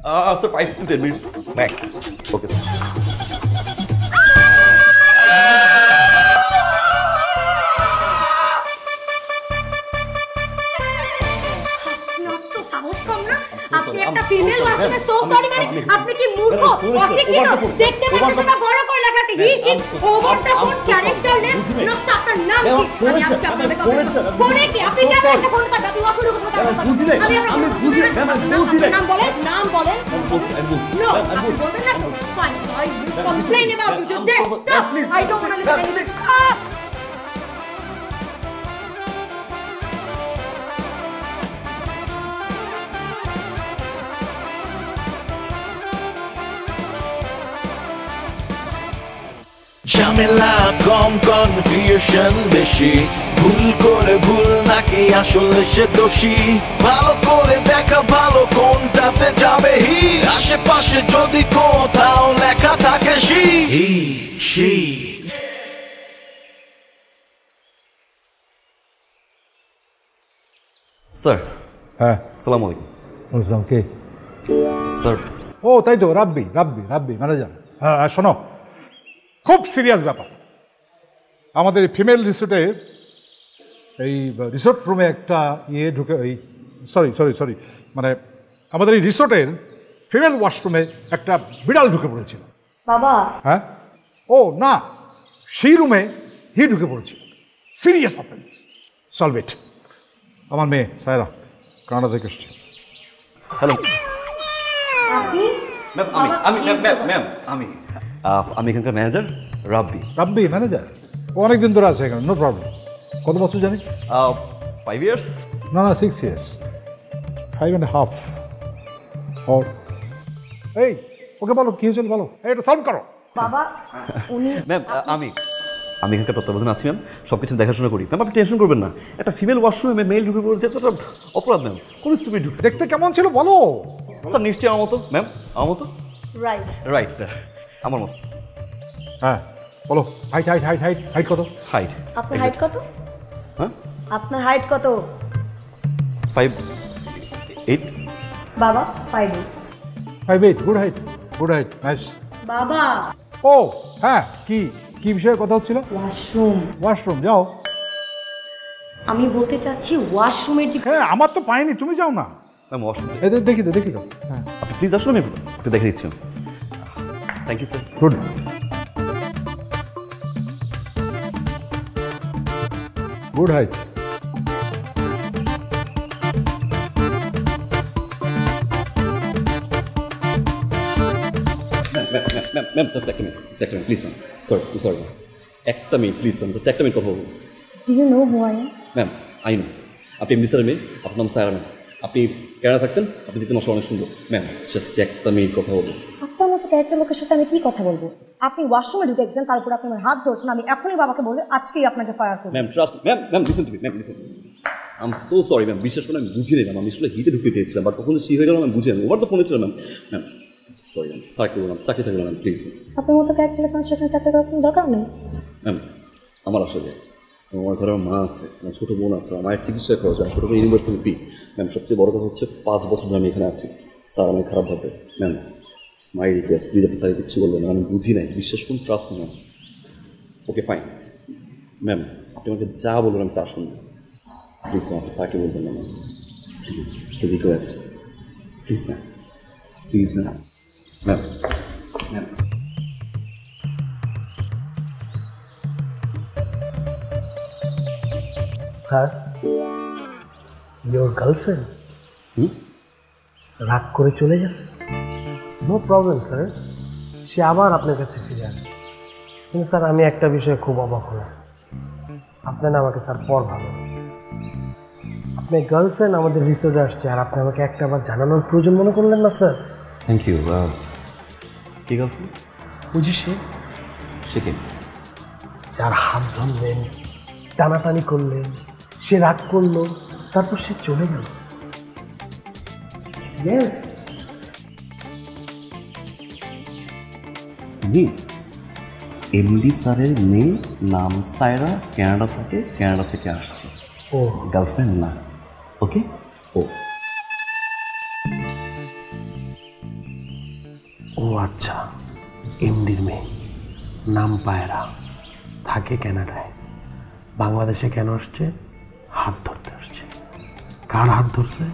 Sir, 5 to 10 minutes max. Okay, sir. আপনি একটা female ওয়াশরুমে সো সরি মানে আপনি কি মূর্খ অশিক্ষিত দেখতে পাচ্ছেন না বড় করে লেখা আছে হি শিট over the phone character name নষ্ট আপনার নাম কি আমি আপনাকে ফোনে কি আপনি কেন একটা ফোন করতে আপনি ওয়াশরুমে কথা বলতে আমি বুঝি নাম বলেন নো আপনি বলবেন না তো fine I will complain about you to this stop I don't want to listen anything ঝামেলা কম কনফিউশন বেশি ভুল করে ভুল নাকি আসলে সে দোষী ভালো করে দেখা ভালো কোনটাতে যাবে হি আশেপাশে যদি কোথাও লেখা থাকে সি স্যার হ্যাঁ আসসালামু আলাইকুম। বুঝলাম কে স্যার ও তাই তো রাব্বি ম্যানেজার। হ্যাঁ শোনো, খুব সিরিয়াস ব্যাপার। আমাদের ফিমেল রিসোর্টে এই রিসোর্ট রুমে একটা ঢুকে এই সরি মানে আমাদের এই রিসোর্টের ফিমেল ওয়াশরুমে একটা বিড়াল ঢুকে পড়েছিল। বাবা হ্যাঁ ও না, সেই রুমে ঢুকে পড়েছিল। Serious offence, solve it. আমার মেয়ে সায়রা কানাডা থেকে এসছে। হ্যালো আপনি আমি এখানকার ম্যানেজার রাব্বি ম্যানেজার। ও অনেকদিন ধরে আছে এখানে, নো প্রবলেম। কত বছর জানি? 5 years? না 6 years, 5.5 or এই ওকে বলো কি হয়েছিল বলো, এটা সলভ করো। বাবা উনি ম্যাম আমি এখানকার তত্ত্বাবধানে আছি ম্যাম, সব কিছু দেখাশোনা করি ম্যাম, আপনি টেনশন করবেন না। একটা ফিমেল ওয়াশরুমে মেল ঢুকে পড়েছে, এটা অপরাধ ম্যাম, কোন স্টুপিড ঢুকছে। দেখতে কেমন ছিল বলো? স্যার নিশ্চয়ই আমার মতো ম্যাম, আমার মতো। রাইট স্যার আমার মতো। হ্যাঁ বলো, হাইট কত? আপনার হাইট কত? হ্যাঁ আপনার হাইট কত? 5'8". বাবা 5'8". 5'8", গুড হাইট নাইস। বাবা ও হ্যাঁ, কি বিষয়ে কথা হচ্ছিল? ওয়াশরুম যাও। আমি বলতে চাচ্ছি ওয়াশরুমের যে হ্যাঁ আমার তো পাইনি, তুমি যাও না। ম্যাম ওয়াশরুম দেখি তো। হ্যাঁ আপনি প্লিজ আসুন, আমি একটু দেখে দিচ্ছি। Thank you sir. Good height. Ma'am just একটা মিনিট প্লিজ ম্যাম, সরি একটা মিনিট প্লিজ ম্যাম, জাস্ট একটা মিনিট কথা বলুন। Do you know who I am? Ma'am I know আপনি এমডি স্যারের মেয়ে, আপনার নাম সায়রা ম্যাম। আপনি কেনাডা থাকতেন, আপনি দেখতে মাসা অনেক সুন্দর। ম্যাম জাস্ট একটা মিনিট কথা বলুন। আপনার মতো ক্যারেক্টার লোকের সাথে আমি কি কথা বলবো? আপনি ওয়াশরুমে ঢুকে গেছেন, তারপর আপনি আমার হাত ধরছেন, আমি এখনই বাবাকে বলবো আজকেই আপনাকে ফায়ার করব। Ma'am trust ma'am listen to me ma'am, listen. I am so sorry ma'am, বিশ্বাস করে আমি বুঝিনি ম্যাম, আমি আসলে হিটে ঢুকতে চেয়েছিলাম, বাট কখন সি হয়ে গেল আমি বুঝিনি। ওভার তো ফোনে ছিল ম্যাম। সরি ম্যাম, স্যারকে বললাম চাকরি থাকবে না ম্যাম, প্লিজ ম্যাম। আপনার মতো ক্যারেক্টারলেস মানুষ এখানে চাকরি করার কোনো দরকার নেই। ম্যাম আমার আসলে আমার ঘরে আমার মা আছে, আমার ছোটো বোন আছে, আমার মায়ের চিকিৎসা খরচ, আমার ছোটো বোন ইউনিভার্সিটি ফি। ম্যাম সবচেয়ে বড় কথা হচ্ছে 5 বছর ধরে আমি এখানে আছি। স্যার আমি খারাপ ভাবে ম্যাম, মাই রিকোয়েস্ট প্লিজ আপনি স্যারকে কিচ্ছু বলবেন না, আমি বুঝি নাই, বিশ্বাস করুন, trust ma'am. Okay fine ma'am, আপনি আমাকে যা বলবেন আমি তা শুনবো। প্লিজ ম্যাম আপনি স্যারকে বলবেন না ma'am, please request, please ma'am, please ma'am. Ma'am sir, your girlfriend রাগ করে চলে গেছে? নো প্রবলেম স্যার, সে আবার আপনার কাছে ফিরে আসবে। কিন্তু স্যার আমি একটা বিষয়ে খুব অবাক হলাম, আপনার না আমাকে স্যার পর ভালো, আপনার গার্লফ্রেন্ড আমাদের রিসোর্টে আসছে আর আপনি আমাকে একটা বার জানানোর প্রয়োজন মনে করলেন না স্যার? Thank you. কি গার্লফ্রেন্ড? বুঝি সে কে? যার হাত ধরলেন, টানাটানি করলেন, সে রাগ করলো, তারপর সে চলে গেল। ইয়েস। এমডি স্যারের মেয়ে, নাম সায়রা, কানাডা থেকে আসছে। ও গার্লফ্রেন্ড না, ওকে। ও ও আচ্ছা, এমডির মেয়ে, নাম পায়রা, থাকে কানাডায়। বাংলাদেশে কেন আসছে? হাত ধরতে আসছে। কার হাত ধরছে?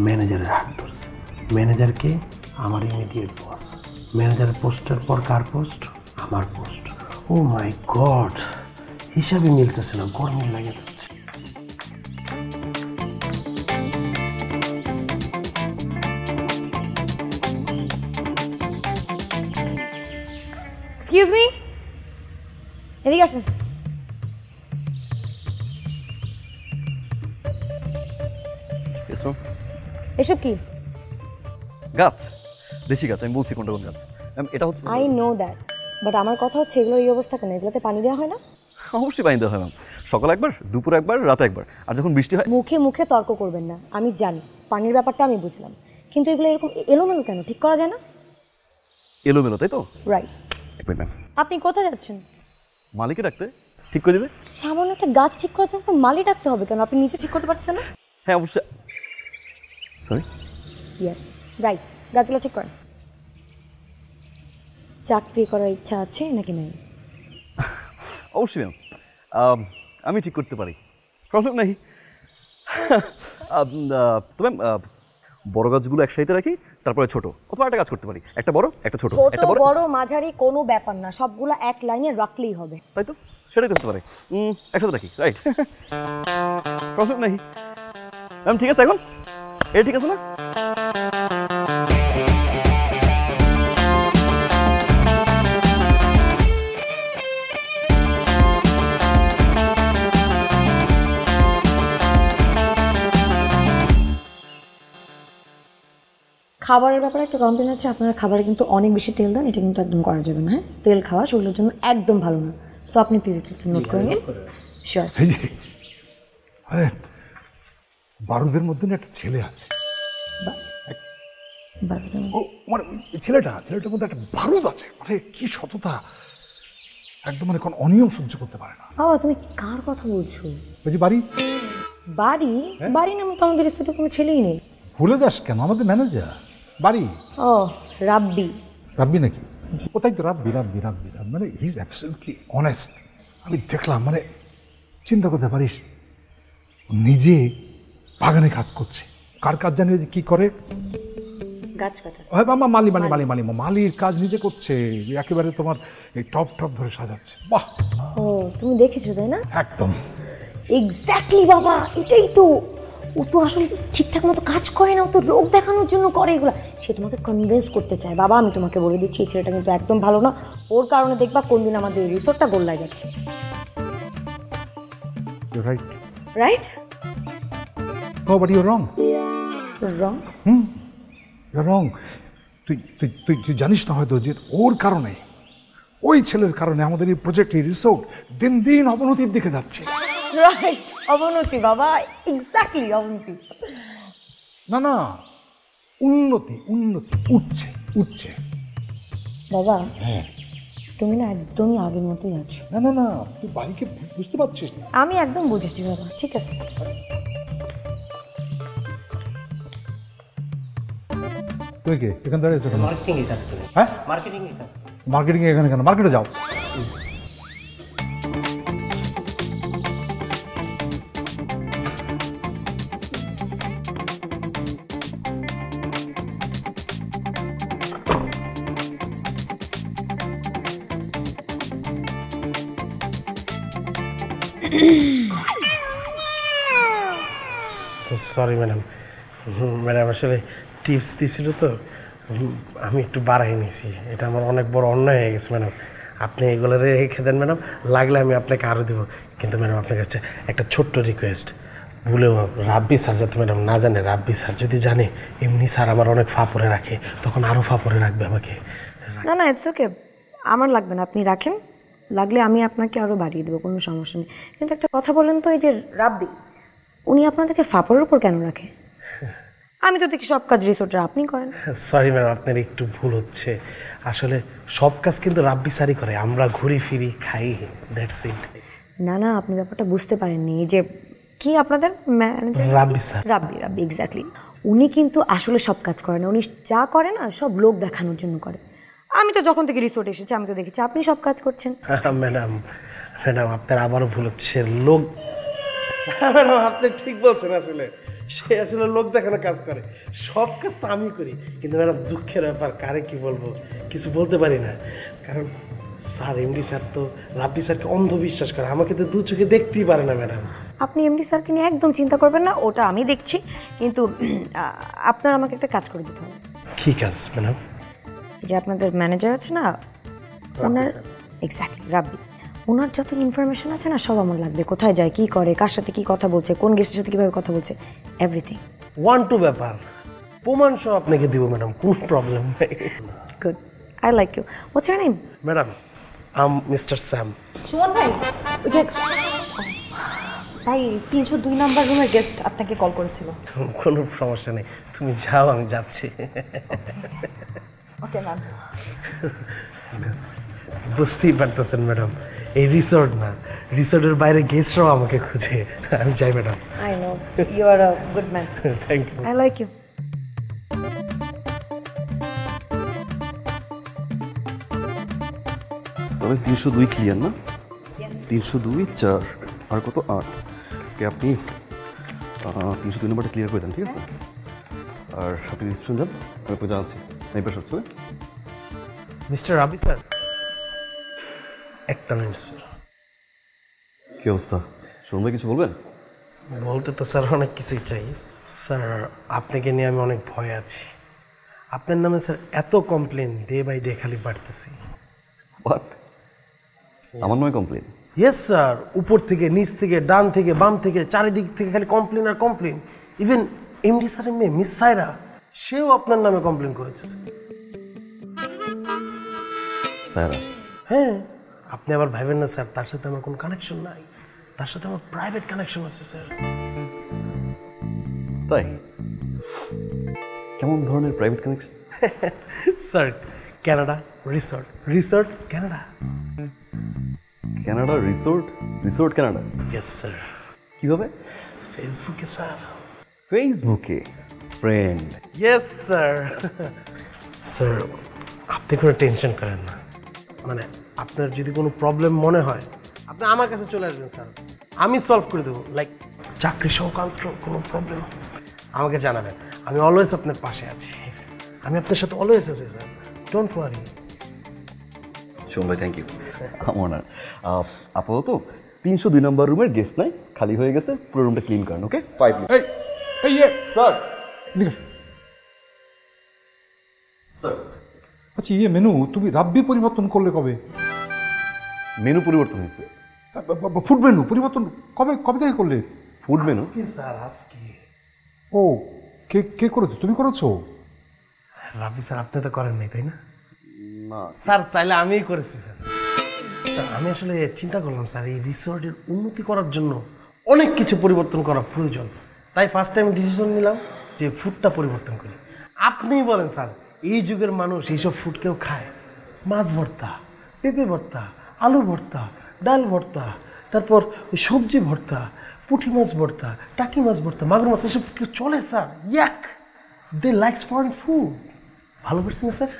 ম্যানেজারের হাত ধরছে। ম্যানেজারকে আমার ইমিডিয়েট বস। ম্যানেজারের পোস্টের পর কার পোস্ট? আমার পোস্ট। ও মাই গড, হিসাবে মিলতেছে না, গরমিল লাগে যাচ্ছে। এক্সকিউজ মি, এদিকে আসুন। এসব কি? গাছ, দেশি গাছ, আমি বলছি কোনটা কোন গাছ। এটা হচ্ছে আই নো দ্যাট, বাট আমার কথা হচ্ছে এগুলোর এই অবস্থা কেন? এগুলোতে পানি দেওয়া হয় না? অবশ্যই পানি দেওয়া হয় ম্যাম, সকালে একবার, দুপুরে একবার, রাতে একবার, আর যখন বৃষ্টি হয়। মুখে মুখে তর্ক করবেন না, আমি জানি পানির ব্যাপারটা আমি বুঝলাম, কিন্তু এগুলো এরকম এলোমেলো কেন? ঠিক করা যায় না? এলোমেলো, তাই তো? রাইট। এক মিনিট ম্যাম, আপনি কোথায় যাচ্ছেন? মালিকে ডাকতে, ঠিক করে দেবে। সামান্য একটা গাছ ঠিক করার জন্য মালি ডাকতে হবে কেন? আপনি নিজে ঠিক করতে পারছেন না? হ্যাঁ অবশ্যই। সরি। ইয়েস, রাইট, গাছগুলো ঠিক করেন। চাকরি করার ইচ্ছা আছে নাকি নাই? অবশ্যই ম্যাম, আমি ঠিক করতে পারি, প্রবলেম নেই। তো ম্যাম, বড় গাছগুলো একসাথে রাখি, তারপরে ছোট, অথবা একটা গাছ করতে পারি, একটা বড় একটা ছোট। ছোট বড় মাঝারি কোনো ব্যাপার না, সবগুলো এক লাইনে রাখলেই হবে। তাই তো, সেটাই তো হতে পারে, একসাথে রাখি, রাইট। প্রবলেম নেই ম্যাম, ঠিক আছে। এখন এ ঠিক আছে না? খাবারের ব্যাপারে একটা কমপ্লেন আছে, আপনারা খাবারে কিন্তু অনেক বেশি তেল দেন, এটা কিন্তু একদম করা যাবে না। হ্যাঁ, তেল খাওয়া শরীরের জন্য একদম ভালো না। সো আপনি প্লিজ একটু নোট করে নিন। শিওর। এই যে, আরে বারুদের মধ্যে না একটা ছেলে আছে। ও মানে ওই ছেলেটার মধ্যে একটা বারুদ আছে, মানে কি সততা, একদম মানে কোন অনিয়ম সহ্য করতে পারে না। বাবা, তুমি কার কথা বলছো? ওই যে বাড়ি বাড়ি? বাড়ি নামে তো আমাদের স্টুডিও কোনো ছেলেই নেই। ভুলে যাস কেন? আমাদের ম্যানেজার বাড়ি। ও, রাব্বি। রাব্বি নাকি? কোথায় তো রাব্বি, মানে হি ইজ অ্যাবসলিউটলি অনেস্ট। আমি দেখলাম, মানে চিন্তা করতে পারিস, নিজে বাগানে কাজ করছে। কার কাজ জানি কি করে? গাছ কাটা। হ্যাঁ মালির কাজ নিজে করছে, একেবারে তোমার এই টপ ধরে সাজাচ্ছে। বাহ! ও, তুমি দেখেছো তাই না? একদম এক্স্যাক্টলি বাবা, এটাই তো। ও তো আসলে ঠিকঠাক মতো কাজ করে না, ও তো লোক দেখানোর জন্য করে এগুলো। সে তোমাকে কনভিন্স করতে চায়। বাবা, আমি তোমাকে বলে দিচ্ছি, এই ছেলেটা কিন্তু একদম ভালো না। ওর কারণে দেখবা কোনদিন আমাদের রিসোর্টটা গোল্লায় যাচ্ছে। Right right? No, but you wrong. Wrong? You wrong. তুই জানিস না হয়তো যে ওর কারণে, ওই ছেলের কারণে আমাদের এই প্রজেক্ট, এই রিসোর্ট দিন দিন অবনতির দিকে যাচ্ছে। রাইট, অবনতি বাবা, এক্স্যাক্টলি অবনতি। না, উন্নতি উঠছে বাবা, হ্যাঁ। তুমি না একদমই আগের মতোই আছো। না, তুই বাড়িকে বুঝতে পারছিস না। আমি একদম বুঝেছি বাবা, ঠিক আছে। তুই কে এখানে দাঁড়িয়েছো কেন? মার্কেটিং এর কাজ করে। হ্যাঁ, মার্কেটিং এর কাজ। মার্কেটিং এখানে কেন? মার্কেটে যাও। সরি ম্যাডাম, আসলে টিপস দিয়েছিল তো, আমি একটু বাড়াই নিয়েছি। এটা আমার অনেক বড় অন্যায় হয়ে গেছে ম্যাডাম। আপনি এগুলো রেখে দেন ম্যাডাম, লাগলে আমি আপনাকে আরও দেবো। কিন্তু ম্যাডাম, আপনার কাছে একটা ছোট্ট রিকোয়েস্ট, ভুলেও রাব্বি স্যার যাতে ম্যাডাম না জানে। রাব্বি স্যার যদি জানে, এমনি স্যার আমার অনেক ফাপড়ে রাখে, তখন আরও ফাপড়ে রাখবে আমাকে। না, ইটস ওকে, আমার লাগবে না, আপনি রাখেন। লাগলে আমি আপনাকে আরও বাড়িয়ে দেবো, কোনো সমস্যা নেই। কিন্তু একটা কথা বলেন তো, এই যে রাব্বি, উনি আপনাদেরকে ফাপড়ের উপর কেন রাখে? আমি তো দেখি সব কাজ রিসোর্টে আপনি করেন। সরি ম্যাডাম, আপনার একটু ভুল হচ্ছে। আসলে সব কাজ কিন্তু রাব্বি স্যারই করে, আমরা ঘুরি ফিরি খাই, দ্যাটস ইট। না, আপনি ব্যাপারটা বুঝতে পারেননি। এই যে কি আপনাদের ম্যানেজার? Rabbi sir. রাব্বি, এক্স্যাক্টলি। উনি কিন্তু আসলে সব কাজ করে না, উনি যা করে না সব লোক দেখানোর জন্য করে। আমি তো যখন থেকে রিসোর্ট এসেছি আমি তো দেখেছি আপনি সব কাজ করছেন। ম্যাডাম ম্যাডাম আপনার আবারও ভুল হচ্ছে, লোক ম্যাডাম আপনি ঠিক বলছেন, আসলে সে আসলে লোক দেখানো কাজ করে, সব কাজ তো আমি করি। কিন্তু ম্যাডাম দুঃখের ব্যাপার, কারে কি বলবো, কিছু বলতে পারি না। কারণ স্যার এমডি স্যার তো রাব্বি স্যারকে অন্ধবিশ্বাস করে, আমাকে তো দু চোখে দেখতেই পারে না ম্যাডাম। আপনি এমডি স্যারকে নিয়ে একদম চিন্তা করবেন না, ওটা আমি দেখছি। কিন্তু আপনার আমাকে একটা কাজ করে দিতে হবে। কি কাজ ম্যাডাম? যে আপনাদের ম্যানেজার আছে না, ওনার এক্স্যাক্টলি রাব্বি, ওনার যত ইনফরমেশন আছে না সব আমার লাগবে। কোথায় যায়, কি করে, কার সাথে কি কথা বলছে, কোন গেস্টের সাথে কীভাবে কথা বলছে, এভরিথিং। 1-2 ব্যাপার প্রমাণ সহ আপনাকে দিব ম্যাডাম, কোনো প্রবলেম নেই। Good, I like you. What's your name? Madam mister Sam. Suman ভাই, ওই যে ভাই 302 নাম্বার রুমের গেস্ট আপনাকে কল করেছিল। কোনো সমস্যা নেই, তুমি যাও, আমি যাচ্ছি। Okay ma'am. বুঝতেই পারতেছেন ম্যাডাম, এই রিসোর্ট না, রিসোর্টের বাইরে গেস্টরাও আমাকে খুঁজে। আমি যাই madam. I know you are a good man. Thank you. I like you. তবে 302 ক্লিয়ার না? 302 4 আর কত 8। ওকে, আপনি 302 নম্বরটা ক্লিয়ার করে দেন, ঠিক আছে? আর আপনি রিসেপশন যান, আমি আপনাকে জানাচ্ছি। এই পাশে হচ্ছে মিস্টার রাবি স্যার, একটা মিনিট স্যার। কী অবস্থা? শুনুন ভাই, কিছু বলবেন? বলতে তো স্যার অনেক কিছুই চাই। স্যার আপনাকে নিয়ে আমি অনেক ভয় আছি। আপনার নামে স্যার এত কমপ্লেন ডে বাই ডে খালি বাড়তেছি। হোয়াট? আমার নয় কমপ্লেন? ইয়েস স্যার, উপর থেকে নিচ থেকে ডান থেকে বাম থেকে চারিদিক থেকে খালি কমপ্লেন আর কমপ্লেন। ইভেন এমডি স্যারের মেয়ে মিস সায়রা, সেও আপনার নামে কমপ্লেন করেছে। সায়রা? হ্যাঁ, আপনি আবার ভাবেন না স্যার তার সাথে আমার কোনো কানেকশন নাই, তার সাথে আমার প্রাইভেট কানেকশন আছে স্যার। তাই? কেমন ধরনের private connection? Sir Canada resort, resort Canada. Canada resort? Resort Canada? Yes sir. কীভাবে? ফেসবুকে স্যার। ফেসবুকে? ফ্রেন্ড? Yes sir. স্যার আপনি কোনো টেনশন করেন না, মানে আপনার যদি কোনো প্রবলেম মনে হয় আপনি আমার কাছে চলে আসবেন স্যার, আমি সলভ করে দেবো। লাইক চাকরি সংক্রান্ত কোনো প্রবলেম আমাকে জানাবেন, আমি অলওয়েজ আপনার পাশে আছি, আমি আপনার সাথে অলওয়েজ আছি স্যার, ডোন্ট ওয়ারি। শোন ভাই, থ্যাংক ইউ। আমার না, আপাতত 302 নম্বর রুমের গেস্ট নাই, খালি হয়ে গেছে, পুরো রুমটা ক্লিন করেন। ওকে, 5 মিনিট। এই এই স্যার। স্যার, আচ্ছা মেনু তুমি রাব্বি পরিবর্তন করলে কবে? মেনু পরিবর্তন হয়েছে। ফুড মেনু পরিবর্তন কবে কবে থেকে করলে? Food menu? স্যার আজকে। ও, কে কে করেছো? তুমি করেছো? রাবি স্যার আপনি তো করেন নাই তাই না? না স্যার, তাইলে আমিই করেছি স্যার। স্যার আমি আসলে চিন্তা করলাম স্যার, এই রিসোর্টের উন্নতি করার জন্য অনেক কিছু পরিবর্তন করা প্রয়োজন, তাই ফার্স্ট টাইম ডিসিশন নিলাম যে ফুডটা পরিবর্তন করি। আপনিই বলেন স্যার, এই যুগের মানুষ এইসব ফুড কেউ খায়? মাছ ভর্তা, পেঁপে ভর্তা, আলু ভর্তা, ডাল ভর্তা, তারপর ওই সবজি ভর্তা, পুঁটি মাছ ভর্তা, টাকি মাছ ভর্তা, মাগুর মাছ, এসব কেউ চলে স্যার? ইয়াক, দে লাইকস ফরেন ফুড। ভালো করছি না sir?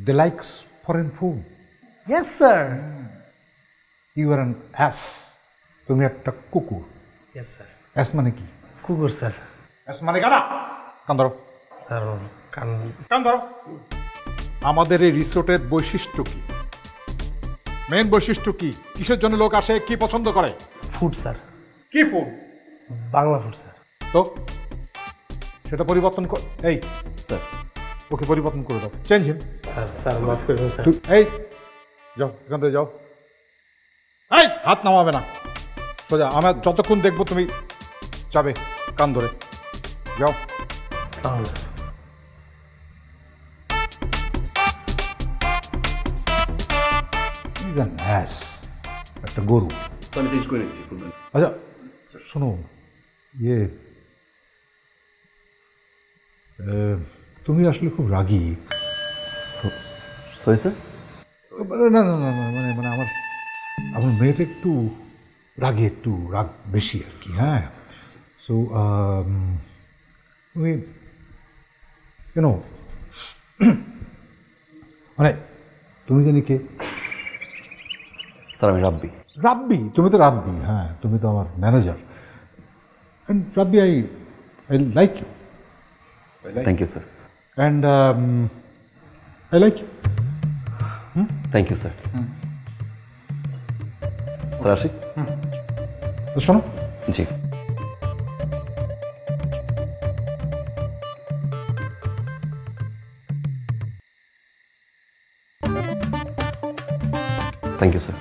They likes foreign food? Yes sir. You are an ass, তুমি একটা কুকুর। Yes sir. অ্যাস মানে কি? কুকুর স্যার। অ্যাস মানে কানা? কান ধরো। স্যার কান কান ধরো। আমাদের এই রিসোর্টের বৈশিষ্ট্য কি? মেন বৈশিষ্ট্য কি? কিসের জন্য লোক আসে, কি পছন্দ করে? Food sir. কি ফুড? Bangla food sir. তো সেটা পরিবর্তন কর। এই স্যার, ওকে পরিবর্তন করে দাও, চেঞ্জ হিম। স্যার স্যার মাফ করবেন স্যার। এই যাও, এখান থেকে যাও। এই হাত নামাবে না, সোজা। আমার যতক্ষণ দেখবো তুমি যাবে কান ধরে। যাও। ইজ অ্যান অ্যাস, একটা গরু। স্যার আমি চেঞ্জ করে নিচ্ছি ফুড মেনু। আচ্ছা শোনো, ইয়ে তুমি আসলে খুব রাগী। Sorry sir. না না না না, মানে মানে আমার আমার মেয়েটা একটু রাগী, একটু রাগ বেশি আর কি। হ্যাঁ, সো তুমি কেন মানে তুমি জানি কে? স্যার আমি রাব্বি। রাব্বি? তুমি তো রাব্বি, হ্যাঁ তুমি তো আমার manager. And Rabbi, I like you. Thank you sir. And I like you. Thank you sir. Sir আসি? শোনো, জি। Thank you sir.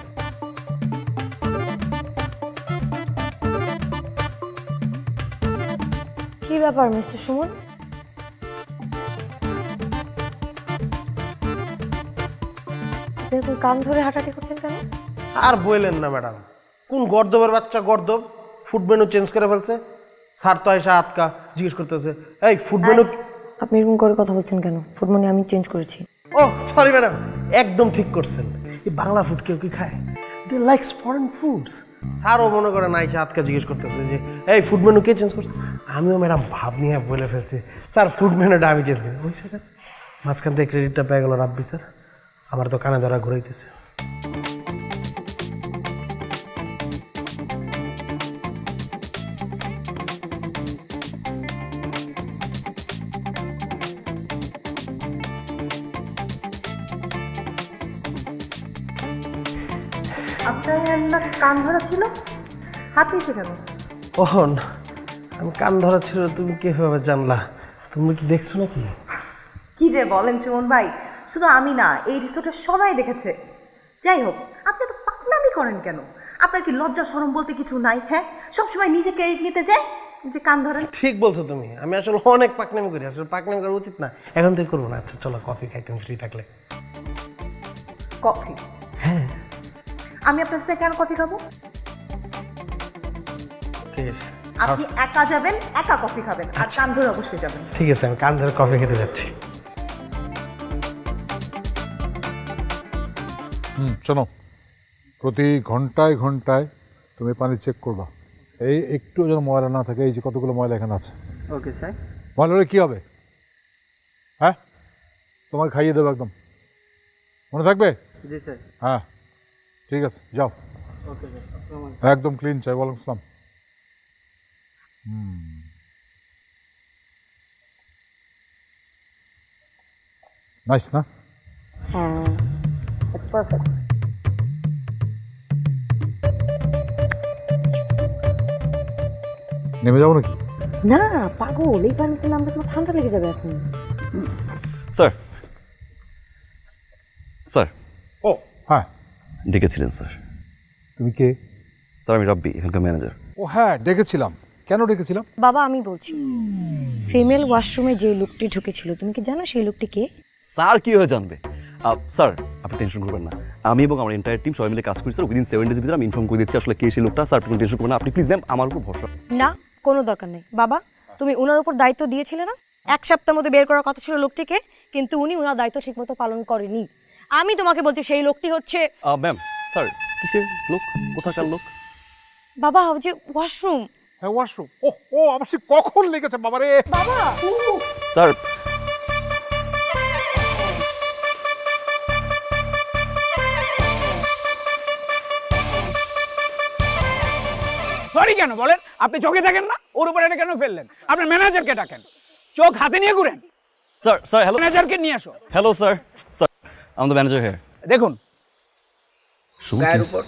কি ব্যাপার মিস্টার সুমন? দেখুন কান ধরে হাঁটাহাঁটি করছেন কেন? আর বললেন না ম্যাডাম, কোন গর্দবের বাচ্চা গর্দব ফুড মেনু চেঞ্জ করে ফেলছে। স্যার তো এসে আতকা জিজ্ঞেস করতেছে, এই ফুড মেনু। আপনি এরকম করে কথা বলছেন কেন? ফুড মেনু আমি চেঞ্জ করেছি। ও সরি ম্যাডাম, একদম ঠিক করছেন। এই বাংলা ফুড কেউ কি খায়? দে লাইকস ফরেন ফুডস। স্যারও মনে করে না এসে আতকা জিজ্ঞেস করতেছে যে এই ফুড মেনু কে চেঞ্জ করছে। আমিও ম্যাডাম ভাব নিয়ে বলে ফেলছি, স্যার ফুড মেনুটা আমি চেঞ্জ করি। ওই স্যার মাঝখান থেকে ক্রেডিটটা পেয়ে গেল রাব্বি স্যার। আমার তো কানে ধরা ঘুরাইতেছে। আপনার না কান ধরা ছিল, হাত নিচে কেন? ও না, আমি কান ধরা ছিল, তুমি কিভাবে জানলা? তুমি কি দেখছো নাকি? কি যে বলেন সুমন ভাই, শুধু আমি না, এই রিসোর্টের সবাই দেখেছে। যাই হোক, আপনি তো পাকনামি করেন কেন? আপনার কি লজ্জা শরম বলতে কিছু নাই? হ্যাঁ, সবসময় নিজে ক্রেডিট নিতে যায় যে কান ধরেন। ঠিক বলছো তুমি, আমি আসলে অনেক পাকনামি করি। আসলে পাকনামি করা উচিত না, এখন থেকে করবো না। আচ্ছা চলো কফি খাই, তুমি ফ্রি থাকলে। কফি? হ্যাঁ আমি আপনার সাথে কেন কফি খাবো? ঠিক আছে, আপনি একা যাবেন, একা কফি খাবেন, আর কান ধরে অবশ্যই যাবেন। ঠিক আছে, আমি কান ধরে কফি খেতে যাচ্ছি। শোনো, প্রতি ঘন্টায় ঘন্টায় তুমি পানি চেক করবা। এই একটু যেন ময়লা না থাকে। এই যে কতগুলো ময়লা এখানে আছে। Okay sir. ময়লা হলে কী হবে? হ্যাঁ, তোমাকে খাইয়ে দেবো একদম, মনে থাকবে? জি স্যার। হ্যাঁ ঠিক আছে, যাও। ওকে স্যার, আসসালামু আলাইকুম। একদম ক্লিন চাই। ওয়ালাইকুম আসসালাম। নাইস না? হ্যাঁ, ইটস পারফেক্ট। নেমে যাবো নাকি? না পাগল, এই পানিতে নামলে তোমার ঠান্ডা লেগে যাবে এখন। স্যার, স্যার ও হ্যাঁ, ডেকেছিলেন স্যার? তুমি কে? স্যার আমি রাব্বি, এখানকার ম্যানেজার। ও হ্যাঁ, ডেকেছিলাম। কেন ডেকেছিলাম? বাবা আমি বলছি, ফিমেল ওয়াশরুমে যে লোকটি ঢুকেছিল, তুমি কি জানো সেই লোকটি কে? স্যার কী হয়ে জানবে? স্যার আপনি টেনশন করবেন না, আমি এবং আমার এন্টায়ার টিম সবাই মিলে কাজ করি স্যার। উইদিন 7 ডেজ ভিতরে আমি ইনফর্ম করে দিচ্ছি আসলে কে সেই লোকটা। স্যার আপনি টেনশন করবেন না, আপনি প্লিজ ম্যাম আমার উপর ভরসা। না, কোনো দরকার নেই বাবা। তুমি ওনার উপর দায়িত্ব দিয়েছিলে না, 1 সপ্তাহের মধ্যে বের করার কথা ছিল লোকটিকে, কিন্তু উনি ওনার দায়িত্ব ঠিকমতো পালন করেনি। আমি তোমাকে বলছি সেই লোকটি হচ্ছে ম্যাম। স্যার কিসের লোক? কোথাকার লোক? বাবা, যে ওয়াশরুম। হ্যাঁ ওয়াশরুম। ও ও আমার সে কখন লেগেছে বাবা রে। বাবা স্যার সরি কেন বলেন? আপনি চোখে থাকেন না? ওর উপর এটা কেন ফেললেন? আপনার ম্যানেজারকে ডাকেন, চোখ হাতে নিয়ে ঘুরেন। Sir sir hello. ম্যানেজারকে নিয়ে আসো। Hello sir. Sir I am the manager here. দেখুন গায়ের উপর।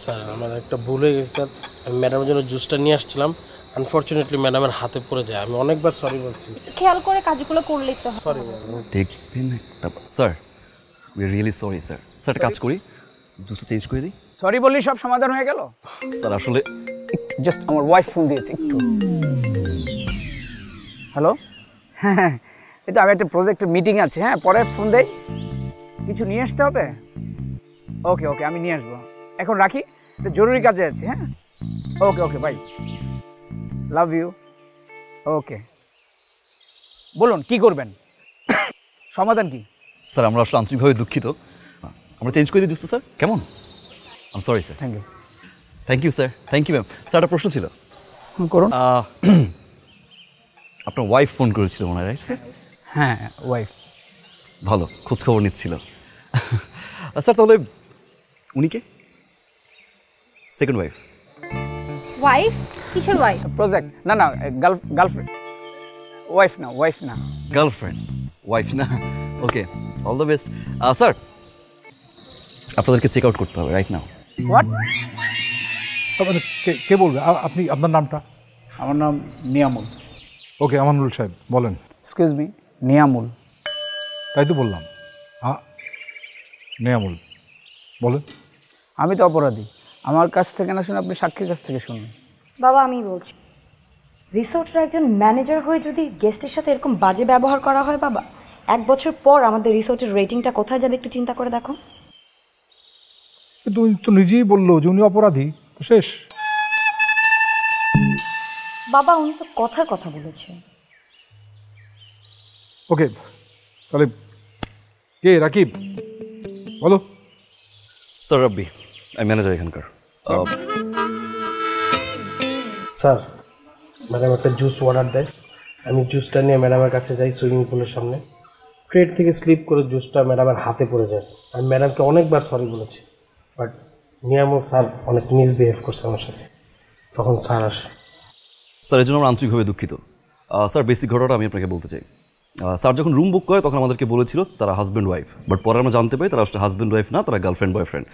স্যার আমার একটা ভুল হয়ে গেছে স্যার। আমি ম্যাডামের জন্য জুসটা নিয়ে আসছিলাম, আনফর্চুনেটলি ম্যাডামের হাতে পড়ে যায়। আমি অনেকবার সরি বলছি। খেয়াল করে কাজগুলো করলেই তো। Sorry madam. দেখবেন একটা sir, we are really sorry sir. Sir একটা কাজ করি, জুসটা চেঞ্জ করে দিই। সরি বললেই সব সমাধান হয়ে গেল? স্যার আসলে জাস্ট আমার ওয়াইফ ফোন দিয়েছে একটু। হ্যালো, হ্যাঁ এটা আমি একটা প্রজেক্টের মিটিং আছে, হ্যাঁ পরে ফোন দেই। কিছু নিয়ে আসতে হবে? ওকে ওকে আমি নিয়ে আসবো। এখন রাখি, একটা জরুরি কাজে আছে। হ্যাঁ ওকে ওকে বাই, লাভ ইউ। ওকে বলুন কি করবেন, সমাধান কি? স্যার আমরা আসলে আন্তরিকভাবে দুঃখিত, আমরা চেঞ্জ করে দিই জুসটা স্যার, কেমন? I am sorry sir. Thank you. Thank you sir, thank you ma'am. Sir একটা প্রশ্ন ছিল। করুন। আপনার ওয়াইফ ফোন করেছিল মনে হয়, রাইট স্যার? হ্যাঁ, ওয়াইফ। ভালো, খোঁজ খবর নিচ্ছিল। স্যার তাহলে উনি কে? Second wife? ওয়াইফ? কিসের ওয়াইফ? প্রজেক্ট না না, গার্লফ্রেন্ড। ওয়াইফ না। গার্লফ্রেন্ড, ওয়াইফ না। Okay, all the best. Sir আপনাদেরকে চেক আউট করতে হবে রাইট নাও। হোয়াট? মানে কে বলবে? আপনি আপনার নামটা? আমার নাম নিয়ামুল। ওকে, আমানুল সাহেব বলেন। Excuse me, Niamul. তাই তো বললাম, নিয়ামুল বলেন। আমি তো অপরাধী, আমার কাছ থেকে না শুনে আপনি সাক্ষীর কাছ থেকে শুনুন। বাবা আমি বলছি, রিসোর্টের একজন ম্যানেজার হয়ে যদি গেস্টের সাথে এরকম বাজে ব্যবহার করা হয় বাবা, 1 বছর পর আমাদের রিসোর্টের রেটিংটা কোথায় যাবে একটু চিন্তা করে দেখো। কিন্তু উনি তো নিজেই বললো যে উনি অপরাধী, তো শেষ। বাবা উনি তো কথার কথা বলেছে। ওকে, তাহলে কে? রাকিব বলো। স্যার রাব্বি, আমি ম্যানেজার এখানকার। স্যার, ম্যাডাম একটা জুস অর্ডার দেয়, আমি জুসটা নিয়ে ম্যাডামের কাছে যাই সুইমিং পুলের সামনে। ট্রেড থেকে স্লিপ করে জুসটা ম্যাডামের হাতে পড়ে যায়। আমি ম্যাডামকে অনেকবার সরি বলেছি, বাট নিয়ামক স্যার অনেক মিসবিহেভ করছে আমার সাথে। তখন স্যার আসে। স্যার এর জন্য আমরা আন্তরিকভাবে দুঃখিত। স্যার বেসিক ঘটনাটা আমি আপনাকে বলতে চাই। স্যার যখন রুম বুক করে তখন আমাদেরকে বলেছিল তারা হাজব্যান্ড ওয়াইফ, বাট পরে আমরা জানতে পাই তারা আসলে হাজব্যান্ড ওয়াইফ না, তারা গার্লফ্রেন্ড বয়ফ্রেন্ড।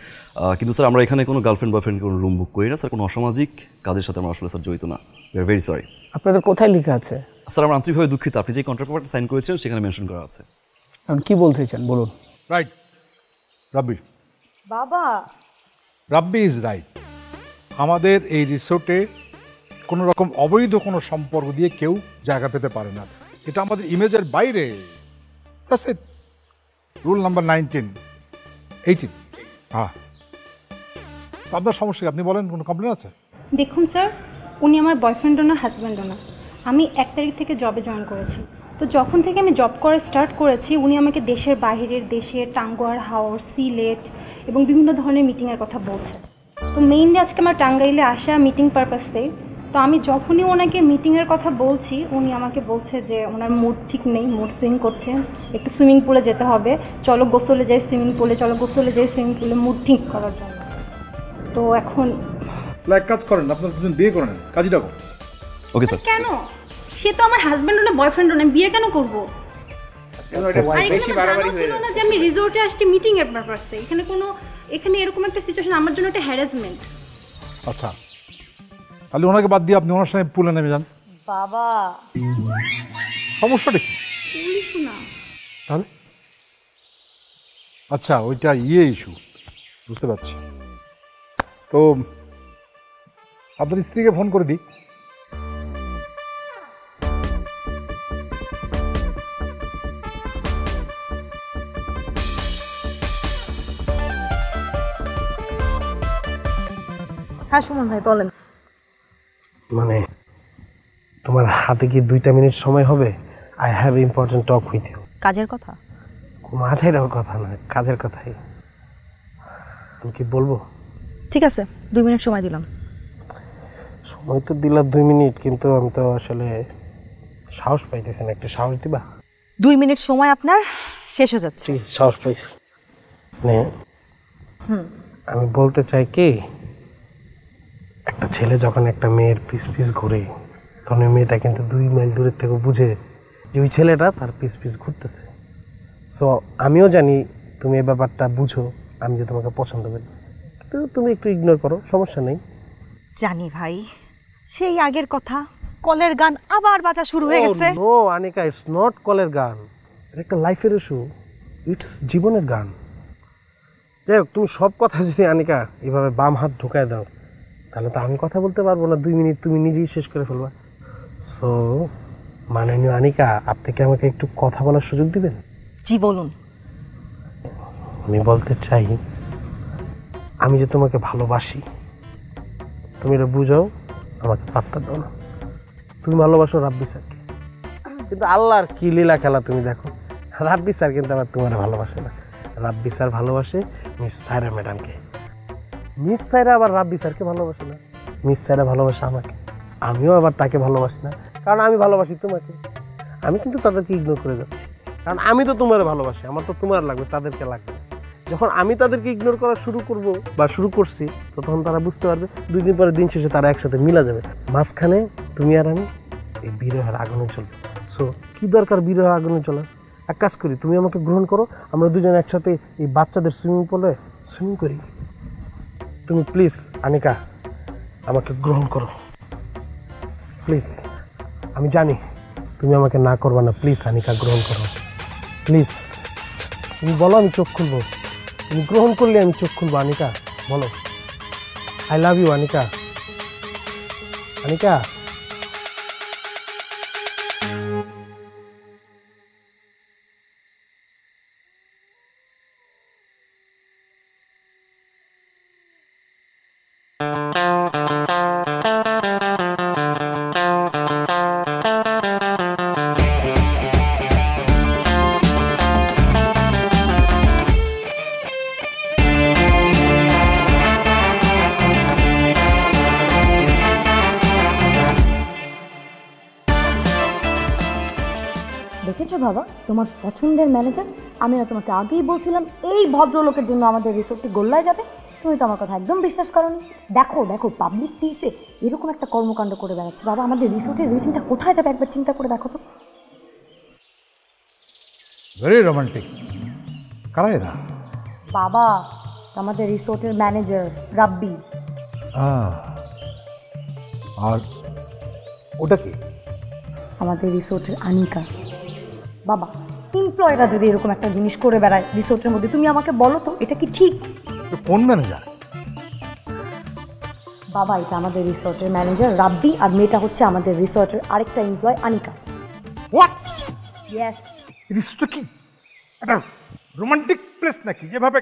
কিন্তু স্যার আমরা এখানে কোনো গার্লফ্রেন্ড বয়ফ্রেন্ড কোনো রুম বুক করি না স্যার, কোনো অসামাজিক কাজের সাথে আমরা আসলে স্যার জড়িত না। We are very sorry. আপনাদের কোথায় লেখা আছে? স্যার আমরা আন্তরিকভাবে দুঃখিত, আপনি যে কন্ট্রাক্ট পেপারটা সাইন করেছেন সেখানে মেনশন করা আছে। এখন কি বলতে চান বলুন। রাইট, রাব্বি। বাবা রাব্বি ইজ রাইট। আমাদের এই রিসোর্টে কোনো রকম অবৈধ কোনো সম্পর্ক দিয়ে কেউ জায়গা পেতে পারে না, এটা আমাদের ইমেজের বাইরে। That's it. Rule number 18। হ্যাঁ, আপনার সমস্যা কি? আপনি বলেন, কোনো কমপ্লেন আছে? দেখুন স্যার, উনি আমার বয়ফ্রেন্ডও না হাজব্যান্ডও না। আমি 1 তারিখ থেকে জবে জয়েন করেছি, তো যখন থেকে আমি জব করা স্টার্ট করেছি উনি আমাকে দেশের বাইরের দেশের টাঙ্গুয়ার হাওর, সিলেট এবং বিভিন্ন ধরনের মিটিংয়ের কথা বলছে। তো মেইনলি আজকে আমার টাঙ্গাইলে আসা মিটিং পারপাসে। তো আমি যখনই ওনাকে মিটিংয়ের কথা বলছি উনি আমাকে বলছে যে ওনার মুড ঠিক নেই, মুড সুইং করছে, একটু সুইমিং পুলে যেতে হবে, চলো গোসলে যাই সুইমিং পুলে, চলো গোসলে যাই সুইমিং পুলে, মুড ঠিক করার জন্য। তো এখন এক কাজ করেন, আপনার দুজন বিয়ে করেন, কাজীটা করেন। Okay sir. কেন? সে তো আমার হাজব্যান্ডও না বয়ফ্রেন্ডও না, বিয়ে কেন করবো? আর এখানে জানা ছিল না যে আমি রিসোর্টে আসছি মিটিং এর পারপাসে। এখানে এরকম একটা সিচুয়েশন আমার জন্য একটা হ্যারাসমেন্ট। আচ্ছা, তাহলে ওনাকে বাদ দিয়ে আপনি ওনার সঙ্গে পুলে নেমে যান। বাবা সমস্যাটা কি না তাহলে? আচ্ছা, ওইটা ইস্যু, বুঝতে পারছি। তো আপনার স্ত্রীকে ফোন করে দিই। হ্যাঁ সুমন ভাই বলেন। মানে তোমার হাতে কি 2টা মিনিট সময় হবে? I have important talk with you. কাজের কথা? মাথায় রাখার কথা না, কাজের কথাই। আমি কি বলবো? ঠিক আছে, 2 মিনিট সময় দিলাম। সময় তো দিলা 2 মিনিট, কিন্তু আমি তো আসলে সাহস পাইতেছি না, একটু সাহস দিবা? 2 মিনিট সময় আপনার শেষ হয়ে যাচ্ছে। সাহস পাইছি। মানে আমি বলতে চাই কি, একটা ছেলে যখন একটা মেয়ের পিস পিস ঘুরে তখন ওই মেয়েটা কিন্তু 2 মাইল দূরের থেকে বুঝে যে ওই ছেলেটা তার পিস পিস ঘুরতেছে। সো আমিও জানি তুমি এই ব্যাপারটা বুঝো, আমি যে তোমাকে পছন্দ করি, কিন্তু তুমি একটু ইগনোর করো, সমস্যা নেই। জানি ভাই, সেই আগের কথা, কলের গান আবার বাজা শুরু হয়ে গেছে। নো আনিকা, ইটস নট কলের গান, এটা একটা লাইফের ইস্যু, ইটস জীবনের গান। যাই হোক, তুমি সব কথা যদি আনিকা এভাবে বাম হাত ঢুকায় দাও তাহলে তো আমি কথা বলতে পারবো না, 2 মিনিট তুমি নিজেই শেষ করে ফেলবা। সো মাননীয় আনিকা, আপনি কি আমাকে একটু কথা বলার সুযোগ দিবেন? জি বলুন। আমি বলতে চাই, আমি যে তোমাকে ভালোবাসি তুমি এটা বুঝাও, আমাকে পাত্তা দাও না। তুমি ভালোবাসো রাব্বি স্যারকে, কিন্তু আল্লাহর কি লীলা খেলা তুমি দেখো, রাব্বি স্যার কিন্তু আবার তোমার ভালোবাসে না। রাব্বি স্যার ভালোবাসে মিস সায়রা ম্যাডামকে, মিস সায়রা আবার রাব্বি স্যারকে ভালোবাসে না, মিস সায়রা ভালোবাসে আমাকে। আমিও আবার তাকে ভালোবাসি না, কারণ আমি ভালোবাসি তোমাকে। আমি কিন্তু তাদেরকে ইগনোর করে যাচ্ছি, কারণ আমি তো তোমার ভালোবাসি, আমার তো তোমার লাগবে, তাদেরকে লাগবে। যখন আমি তাদেরকে ইগনোর করা শুরু করব বা শুরু করছি, তো তখন তারা বুঝতে পারবে 2 দিন পরে দিন শেষে তারা একসাথে মিলা যাবে। মাঝখানে তুমি আর আমি এই বিরহের আগুনে চলবে। সো কি দরকার বিরহ আগুনে চলার? এক কাজ করি, তুমি আমাকে গ্রহণ করো, আমরা দুজন একসাথে এই বাচ্চাদের সুইমিং পুলে সুইমিং করি। তুমি প্লিজ আনিকা আমাকে গ্রহণ করো প্লিজ। আমি জানি তুমি আমাকে না করবা না, প্লিজ আনিকা গ্রহণ করো প্লিজ। তুমি বলো আমি চোখ খুলবো, তুমি গ্রহণ করলে আমি চোখ খুলবো। আনিকা বলো, I love you Anika. Anika দেখেছো বাবা, তোমার পছন্দের ম্যানেজার। আমি না তোমাকে আগেই বলছিলাম এই ভদ্রলোকের জন্য আমাদের রিসোর্টটি গোল্লায় যাবে, তুমি তো আমার কথা একদম বিশ্বাস করোনি। দেখো দেখো, পাবলিক প্লেসে এরকম একটা কর্মকাণ্ড করে বেড়াচ্ছে। বাবা, আমাদের রিসোর্টের রেটিংটা কোথায় যাবে একবার চিন্তা করে দেখো তো। Very romantic. কারা এরা? বাবা, আমাদের রিসোর্টের ম্যানেজার রাব্বি। আর ওটা কি? আমাদের রিসোর্টের আনিকা। বাবা, এমপ্লয়িরা যদি এরকম একটা জিনিস করে বেড়ায় রিসোর্টের মধ্যে, তুমি আমাকে বলো তো এটা কি ঠিক? কোন ম্যানেজার? বাবা, এটা আমাদের রিসোর্টের ম্যানেজার রাব্বি, আর মেয়েটা হচ্ছে আমাদের রিসোর্টের আরেকটা employee Anika. What? Yes. Resort কি একটা রোমান্টিক প্লেস নাকি? যেভাবে